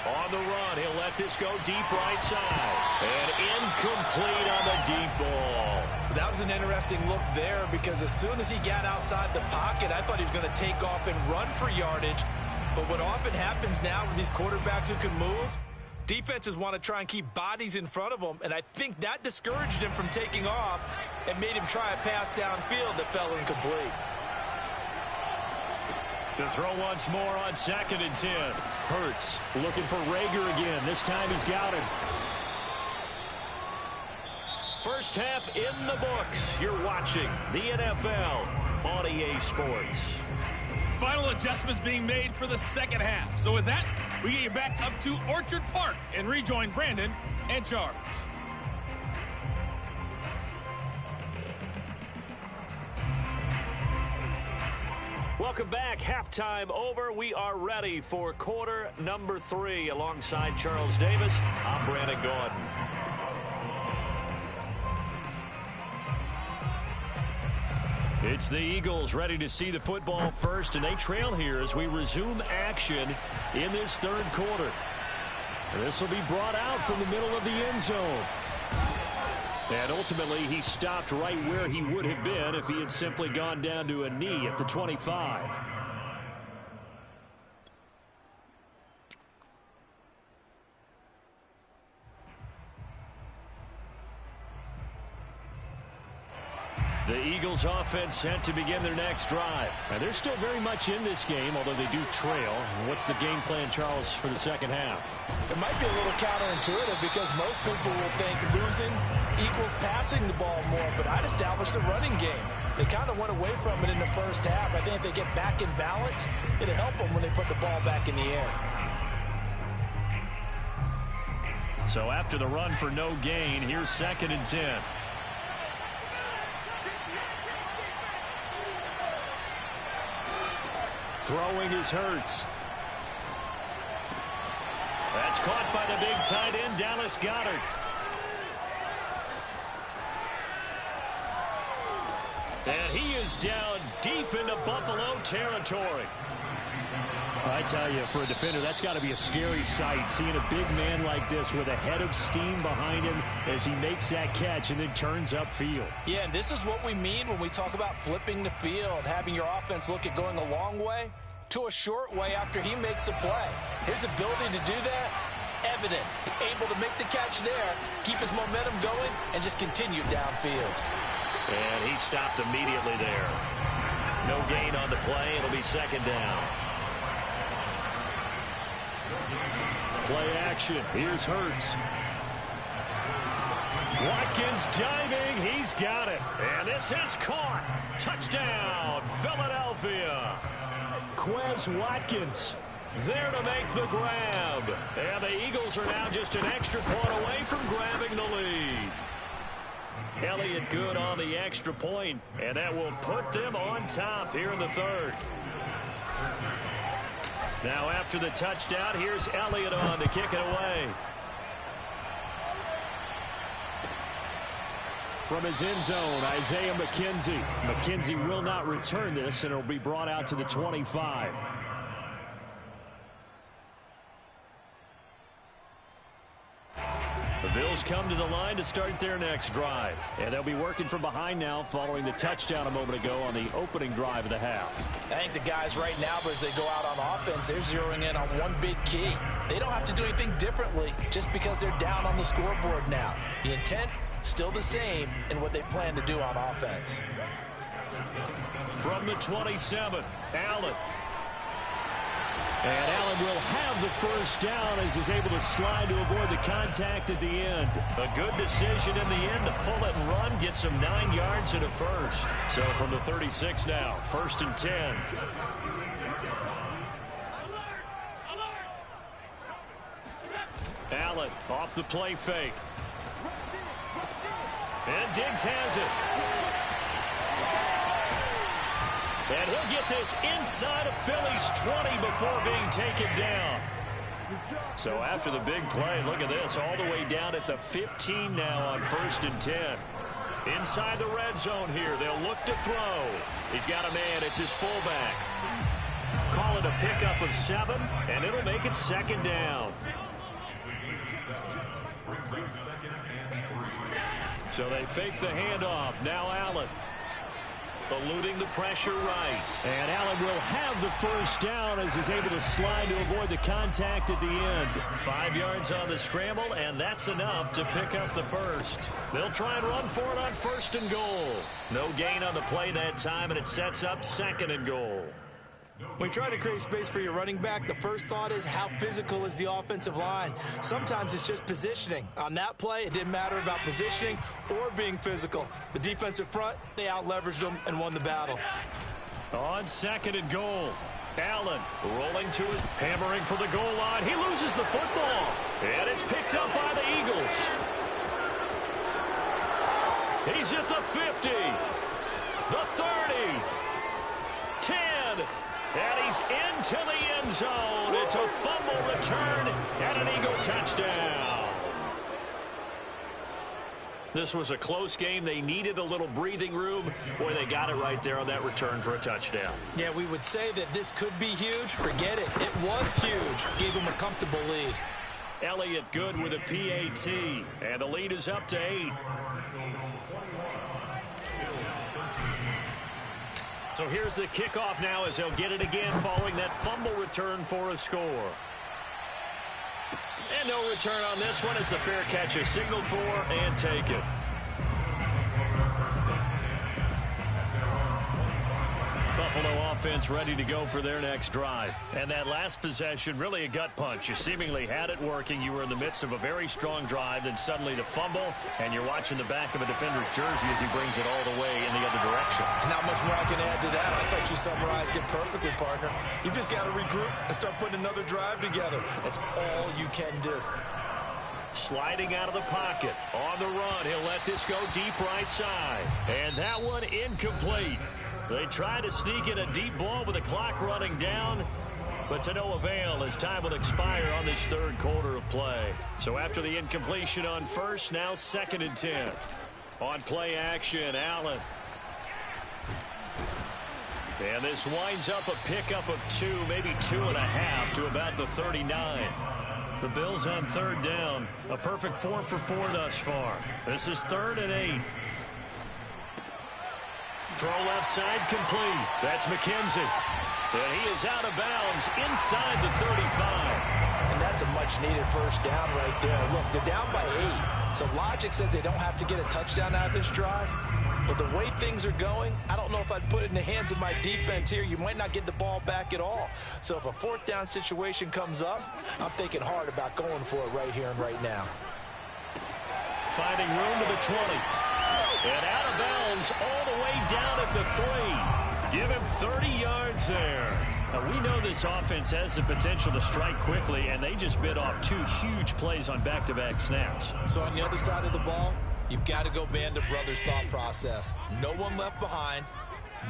On the run, he'll let this go deep right side. And incomplete on the deep ball. That was an interesting look there because as soon as he got outside the pocket, I thought he was going to take off and run for yardage. But what often happens now with these quarterbacks who can move, defenses want to try and keep bodies in front of them, and I think that discouraged him from taking off and made him try a pass downfield that fell incomplete. To throw once more on 2nd and 10. Hurts looking for Rager again. This time he's got him. First half in the books. You're watching the NFL on EA Sports. Final adjustments being made for the second half. So with that, we get you back up to Orchard Park and rejoin Brandon and Charles. Welcome back. Halftime over. We are ready for quarter number 3. Alongside Charles Davis, I'm Brandon Gaudin. It's the Eagles ready to see the football first, and they trail here as we resume action in this third quarter. This will be brought out from the middle of the end zone. And ultimately, he stopped right where he would have been if he had simply gone down to a knee at the 25. The Eagles offense set to begin their next drive. Now, they're still very much in this game, although they do trail. What's the game plan, Charles, for the second half? It might be a little counterintuitive because most people will think losing equals passing the ball more, but I'd establish the running game. They kind of went away from it in the first half. I think if they get back in balance, it'll help them when they put the ball back in the air. So after the run for no gain, here's 2nd and 10. Throwing is Hurts. That's caught by the big tight end, Dallas Goedert. And he is down deep into Buffalo territory. I tell you, for a defender, that's got to be a scary sight, seeing a big man like this with a head of steam behind him as he makes that catch and then turns upfield. Yeah, and this is what we mean when we talk about flipping the field, having your offense look at going a long way to a short way after he makes a play. His ability to do that, evident. Able to make the catch there, keep his momentum going, and just continue downfield. And he stopped immediately there. No gain on the play. It'll be 2nd down. Play action. Here's Hurts. Watkins diving. He's got it. And this is caught. Touchdown, Philadelphia. Quez Watkins there to make the grab. And the Eagles are now just an extra point away from grabbing the lead. Elliott good on the extra point, and that will put them on top here in the third. Now after the touchdown, here's Elliott on to kick it away. From his end zone, Isaiah McKenzie. McKenzie will not return this, and it will be brought out to the 25. The Bills come to the line to start their next drive. And they'll be working from behind now following the touchdown a moment ago on the opening drive of the half. I think the guys right now, as they go out on offense, they're zeroing in on one big key. They don't have to do anything differently just because they're down on the scoreboard now. The intent, still the same in what they plan to do on offense. From the 27, Allen. And Allen will have the first down as he's able to slide to avoid the contact at the end. A good decision in the end to pull it and run, get some 9 yards and a first. So from the 36 now, 1st and 10. Allen off the play fake. And Diggs has it. And he'll get this inside of Philly's 20 before being taken down. So after the big play, look at this, all the way down at the 15 now on 1st and 10. Inside the red zone here, they'll look to throw. He's got a man, it's his fullback. Call it a pickup of 7, and it'll make it 2nd down. So they fake the handoff, now Allen. Eluding the pressure right. And Allen will have the first down as he's able to slide to avoid the contact at the end. 5 yards on the scramble, and that's enough to pick up the first. They'll try and run for it on 1st and goal. No gain on the play that time, and it sets up 2nd and goal. When you try to create space for your running back, the first thought is how physical is the offensive line. Sometimes it's just positioning. On that play, it didn't matter about positioning or being physical. The defensive front, they out-leveraged them and won the battle. On 2nd and goal, Allen rolling to his, hammering for the goal line. He loses the football, and it's picked up by the Eagles. He's at the 50, the 30, 10, and he's into the end zone. It's a fumble return and an Eagle touchdown. This was a close game. They needed a little breathing room. Boy, they got it right there on that return for a touchdown. Yeah, we would say that this could be huge. Forget it. It was huge. Gave him a comfortable lead. Elliott good with a PAT, and the lead is up to 8. So here's the kickoff now as they'll get it again following that fumble return for a score. And no return on this one as the fair catch is signaled for and taken. Buffalo offense ready to go for their next drive. And that last possession, really a gut punch. You seemingly had it working. You were in the midst of a very strong drive, then suddenly the fumble, and you're watching the back of a defender's jersey as he brings it all the way in the other direction. There's not much more I can add to that. I thought you summarized it perfectly, partner. You've just got to regroup and start putting another drive together. That's all you can do. Sliding out of the pocket. On the run, he'll let this go deep right side. And that one incomplete. They try to sneak in a deep ball with the clock running down, but to no avail as time will expire on this third quarter of play. So after the incompletion on first, now 2nd and 10. On play action, Allen. And this winds up a pickup of 2, maybe 2.5 to about the 39. The Bills on 3rd down. A perfect 4 for 4 thus far. This is 3rd and 8. Throw left side complete. That's McKenzie. And he is out of bounds inside the 35. And that's a much-needed first down right there. Look, they're down by 8. So logic says they don't have to get a touchdown out of this drive. But the way things are going, I don't know if I'd put it in the hands of my defense here. You might not get the ball back at all. So if a 4th down situation comes up, I'm thinking hard about going for it right here and right now. Finding room to the 20. And out of bounds all the way down at the 3. Give him 30 yards there. Now, we know this offense has the potential to strike quickly, and they just bit off 2 huge plays on back-to-back snaps. So on the other side of the ball, you've got to go Band of Brothers thought process. No one left behind,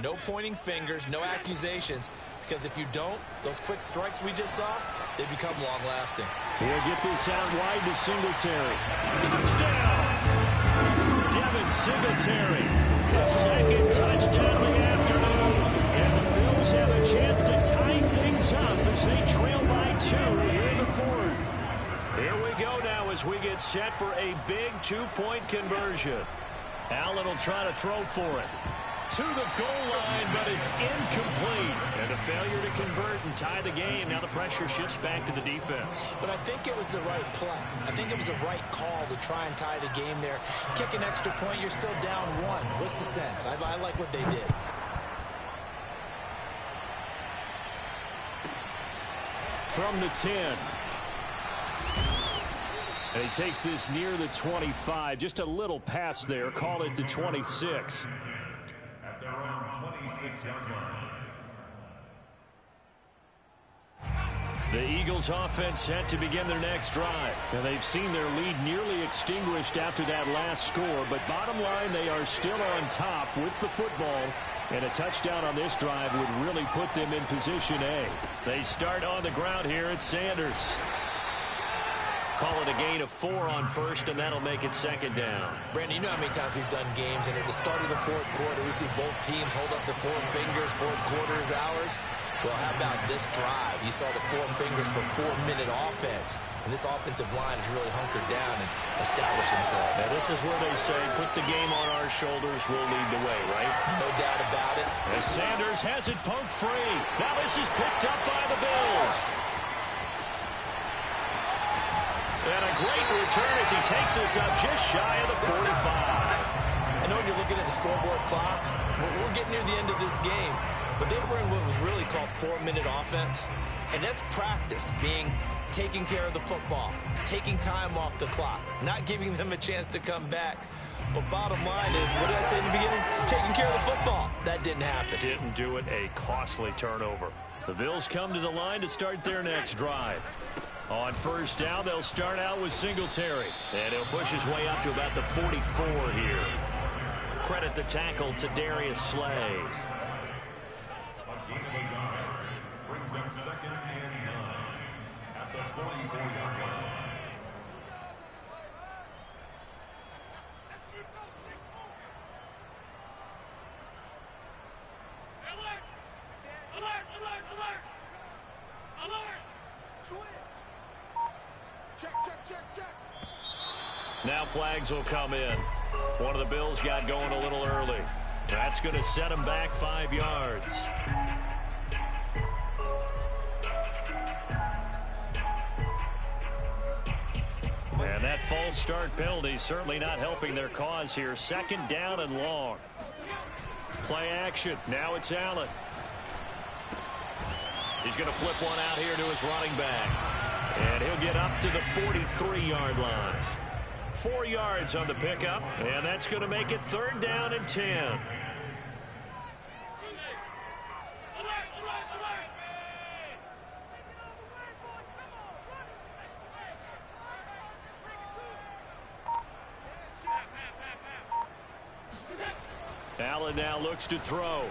no pointing fingers, no accusations, because if you don't, those quick strikes we just saw, they become long-lasting. He'll get this out wide to Singletary. Touchdown! Devin Singletary, his 2nd touchdown of the afternoon. And the Bills have a chance to tie things up as they trail by 2 here in the 4th. Here we go now as we get set for a big 2-point conversion. Allen will try to throw for it. To the goal line, but it's incomplete. And a failure to convert and tie the game. Now the pressure shifts back to the defense. But I think it was the right play. I think it was the right call to try and tie the game there. Kick an extra point, you're still down 1. What's the sense? I like what they did. From the 10. And he takes this near the 25. Just a little pass there. Call it the 26. At their own 26-yard line. The Eagles offense set to begin their next drive. And they've seen their lead nearly extinguished after that last score. But bottom line, they are still on top with the football. And a touchdown on this drive would really put them in position A. They start on the ground here at Sanders. Call it a gain of 4 on first, and that'll make it 2nd down. Brandon, you know how many times we've done games, and at the start of the 4th quarter, we see both teams hold up the 4 fingers, 4 quarters, hours. Well, how about this drive? You saw the 4 fingers for 4-minute offense. And this offensive line has really hunkered down and established themselves. Now, this is where they say, put the game on our shoulders, we'll lead the way, right? No doubt about it. As Sanders has it poked free. Now this is picked up by the Bills. And a great return as he takes us up just shy of the 45. And on you're looking at the scoreboard clock, we're getting near the end of this game. But they were in what was really called 4-minute offense. And that's practice, taking care of the football, taking time off the clock, not giving them a chance to come back. But bottom line is, what did I say in the beginning? Taking care of the football. That didn't happen. Didn't do it. A costly turnover. The Bills come to the line to start their next drive. On first down, they'll start out with Singletary. And he'll push his way up to about the 44 here. Credit the tackle to Darius Slay. Brings up 2nd and 9 at the 44-yard line. Now flags will come in. One of the Bills got going a little early. That's going to set him back 5 yards. And that false start penalty certainly not helping their cause here. 2nd down and long. Play action. Now it's Allen. He's going to flip one out here to his running back. And he'll get up to the 43-yard line. 4 yards on the pickup, and that's going to make it 3rd down and 10. Allen now looks to throw.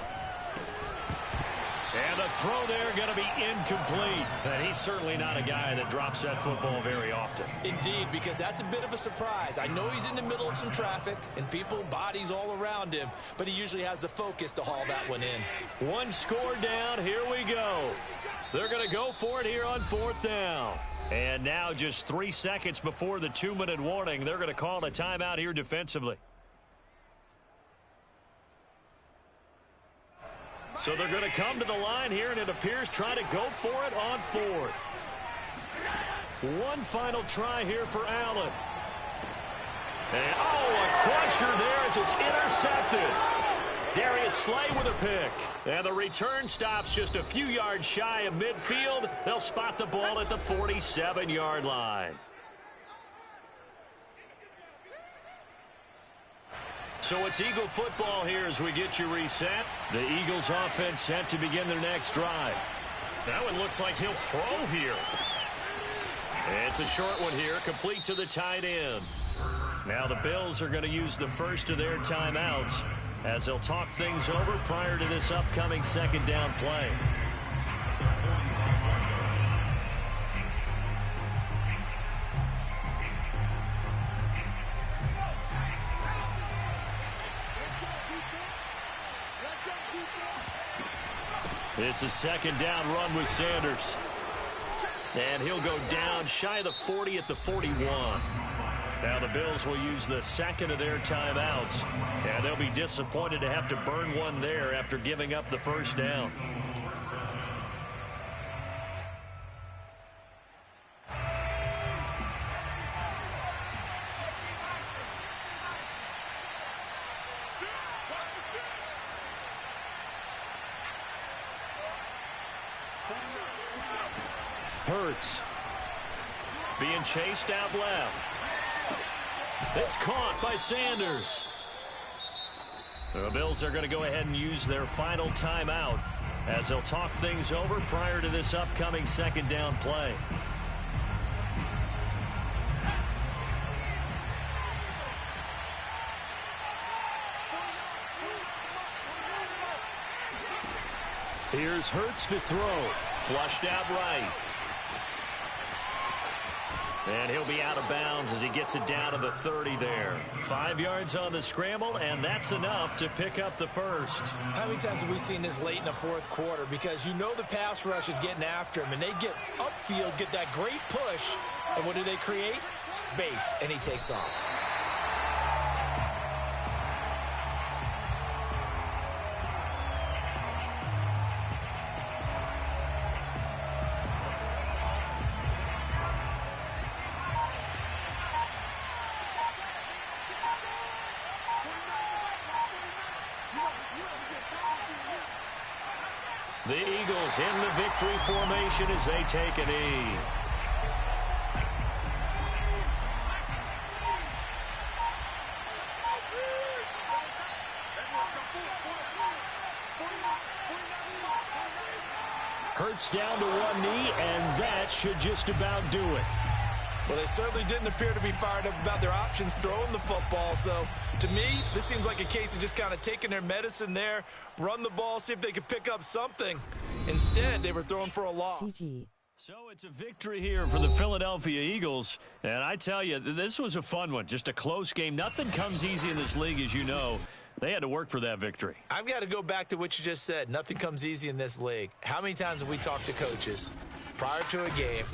And the throw there going to be incomplete. And he's certainly not a guy that drops that football very often. Indeed, because that's a bit of a surprise. I know he's in the middle of some traffic and people, bodies all around him, but he usually has the focus to haul that one in. One score down. Here we go. They're going to go for it here on 4th down. And now just 3 seconds before the 2-minute warning, they're going to call a timeout here defensively. So they're going to come to the line here, and it appears try to go for it on 4th. One final try here for Allen. And, a crusher there as it's intercepted. Darius Slay with a pick. And the return stops just a few yards shy of midfield. They'll spot the ball at the 47-yard line. So it's Eagle football here as we get you reset. The Eagles offense set to begin their next drive. That one looks like he'll throw here. It's a short one here, complete to the tight end. Now the Bills are going to use the first of their timeouts as they'll talk things over prior to this upcoming 2nd down play. It's a 2nd down run with Sanders. And he'll go down shy of the 40 at the 41. Now the Bills will use the 2nd of their timeouts. And they'll be disappointed to have to burn one there after giving up the 1st down. Hurts. Being chased out left. It's caught by Sanders. The Bills are going to go ahead and use their final timeout as they'll talk things over prior to this upcoming 2nd down play. Here's Hurts to throw. Flushed out right. And he'll be out of bounds as he gets it down to the 30 there. 5 yards on the scramble, and that's enough to pick up the first. How many times have we seen this late in the 4th quarter? Because you know the pass rush is getting after him, and they get upfield, get that great push, and what do they create? Space, and he takes off. The Eagles in the victory formation as they take a knee. Hurts down to one knee, and that should just about do it. Well, they certainly didn't appear to be fired up about their options throwing the football. So, to me, this seems like a case of just kind of taking their medicine there, run the ball, see if they could pick up something. Instead, they were throwing for a loss. GG. So it's a victory here for the Philadelphia Eagles. And I tell you, this was a fun one. Just a close game. Nothing comes easy in this league, as you know. They had to work for that victory. I've got to go back to what you just said. Nothing comes easy in this league. How many times have we talked to coaches prior to a game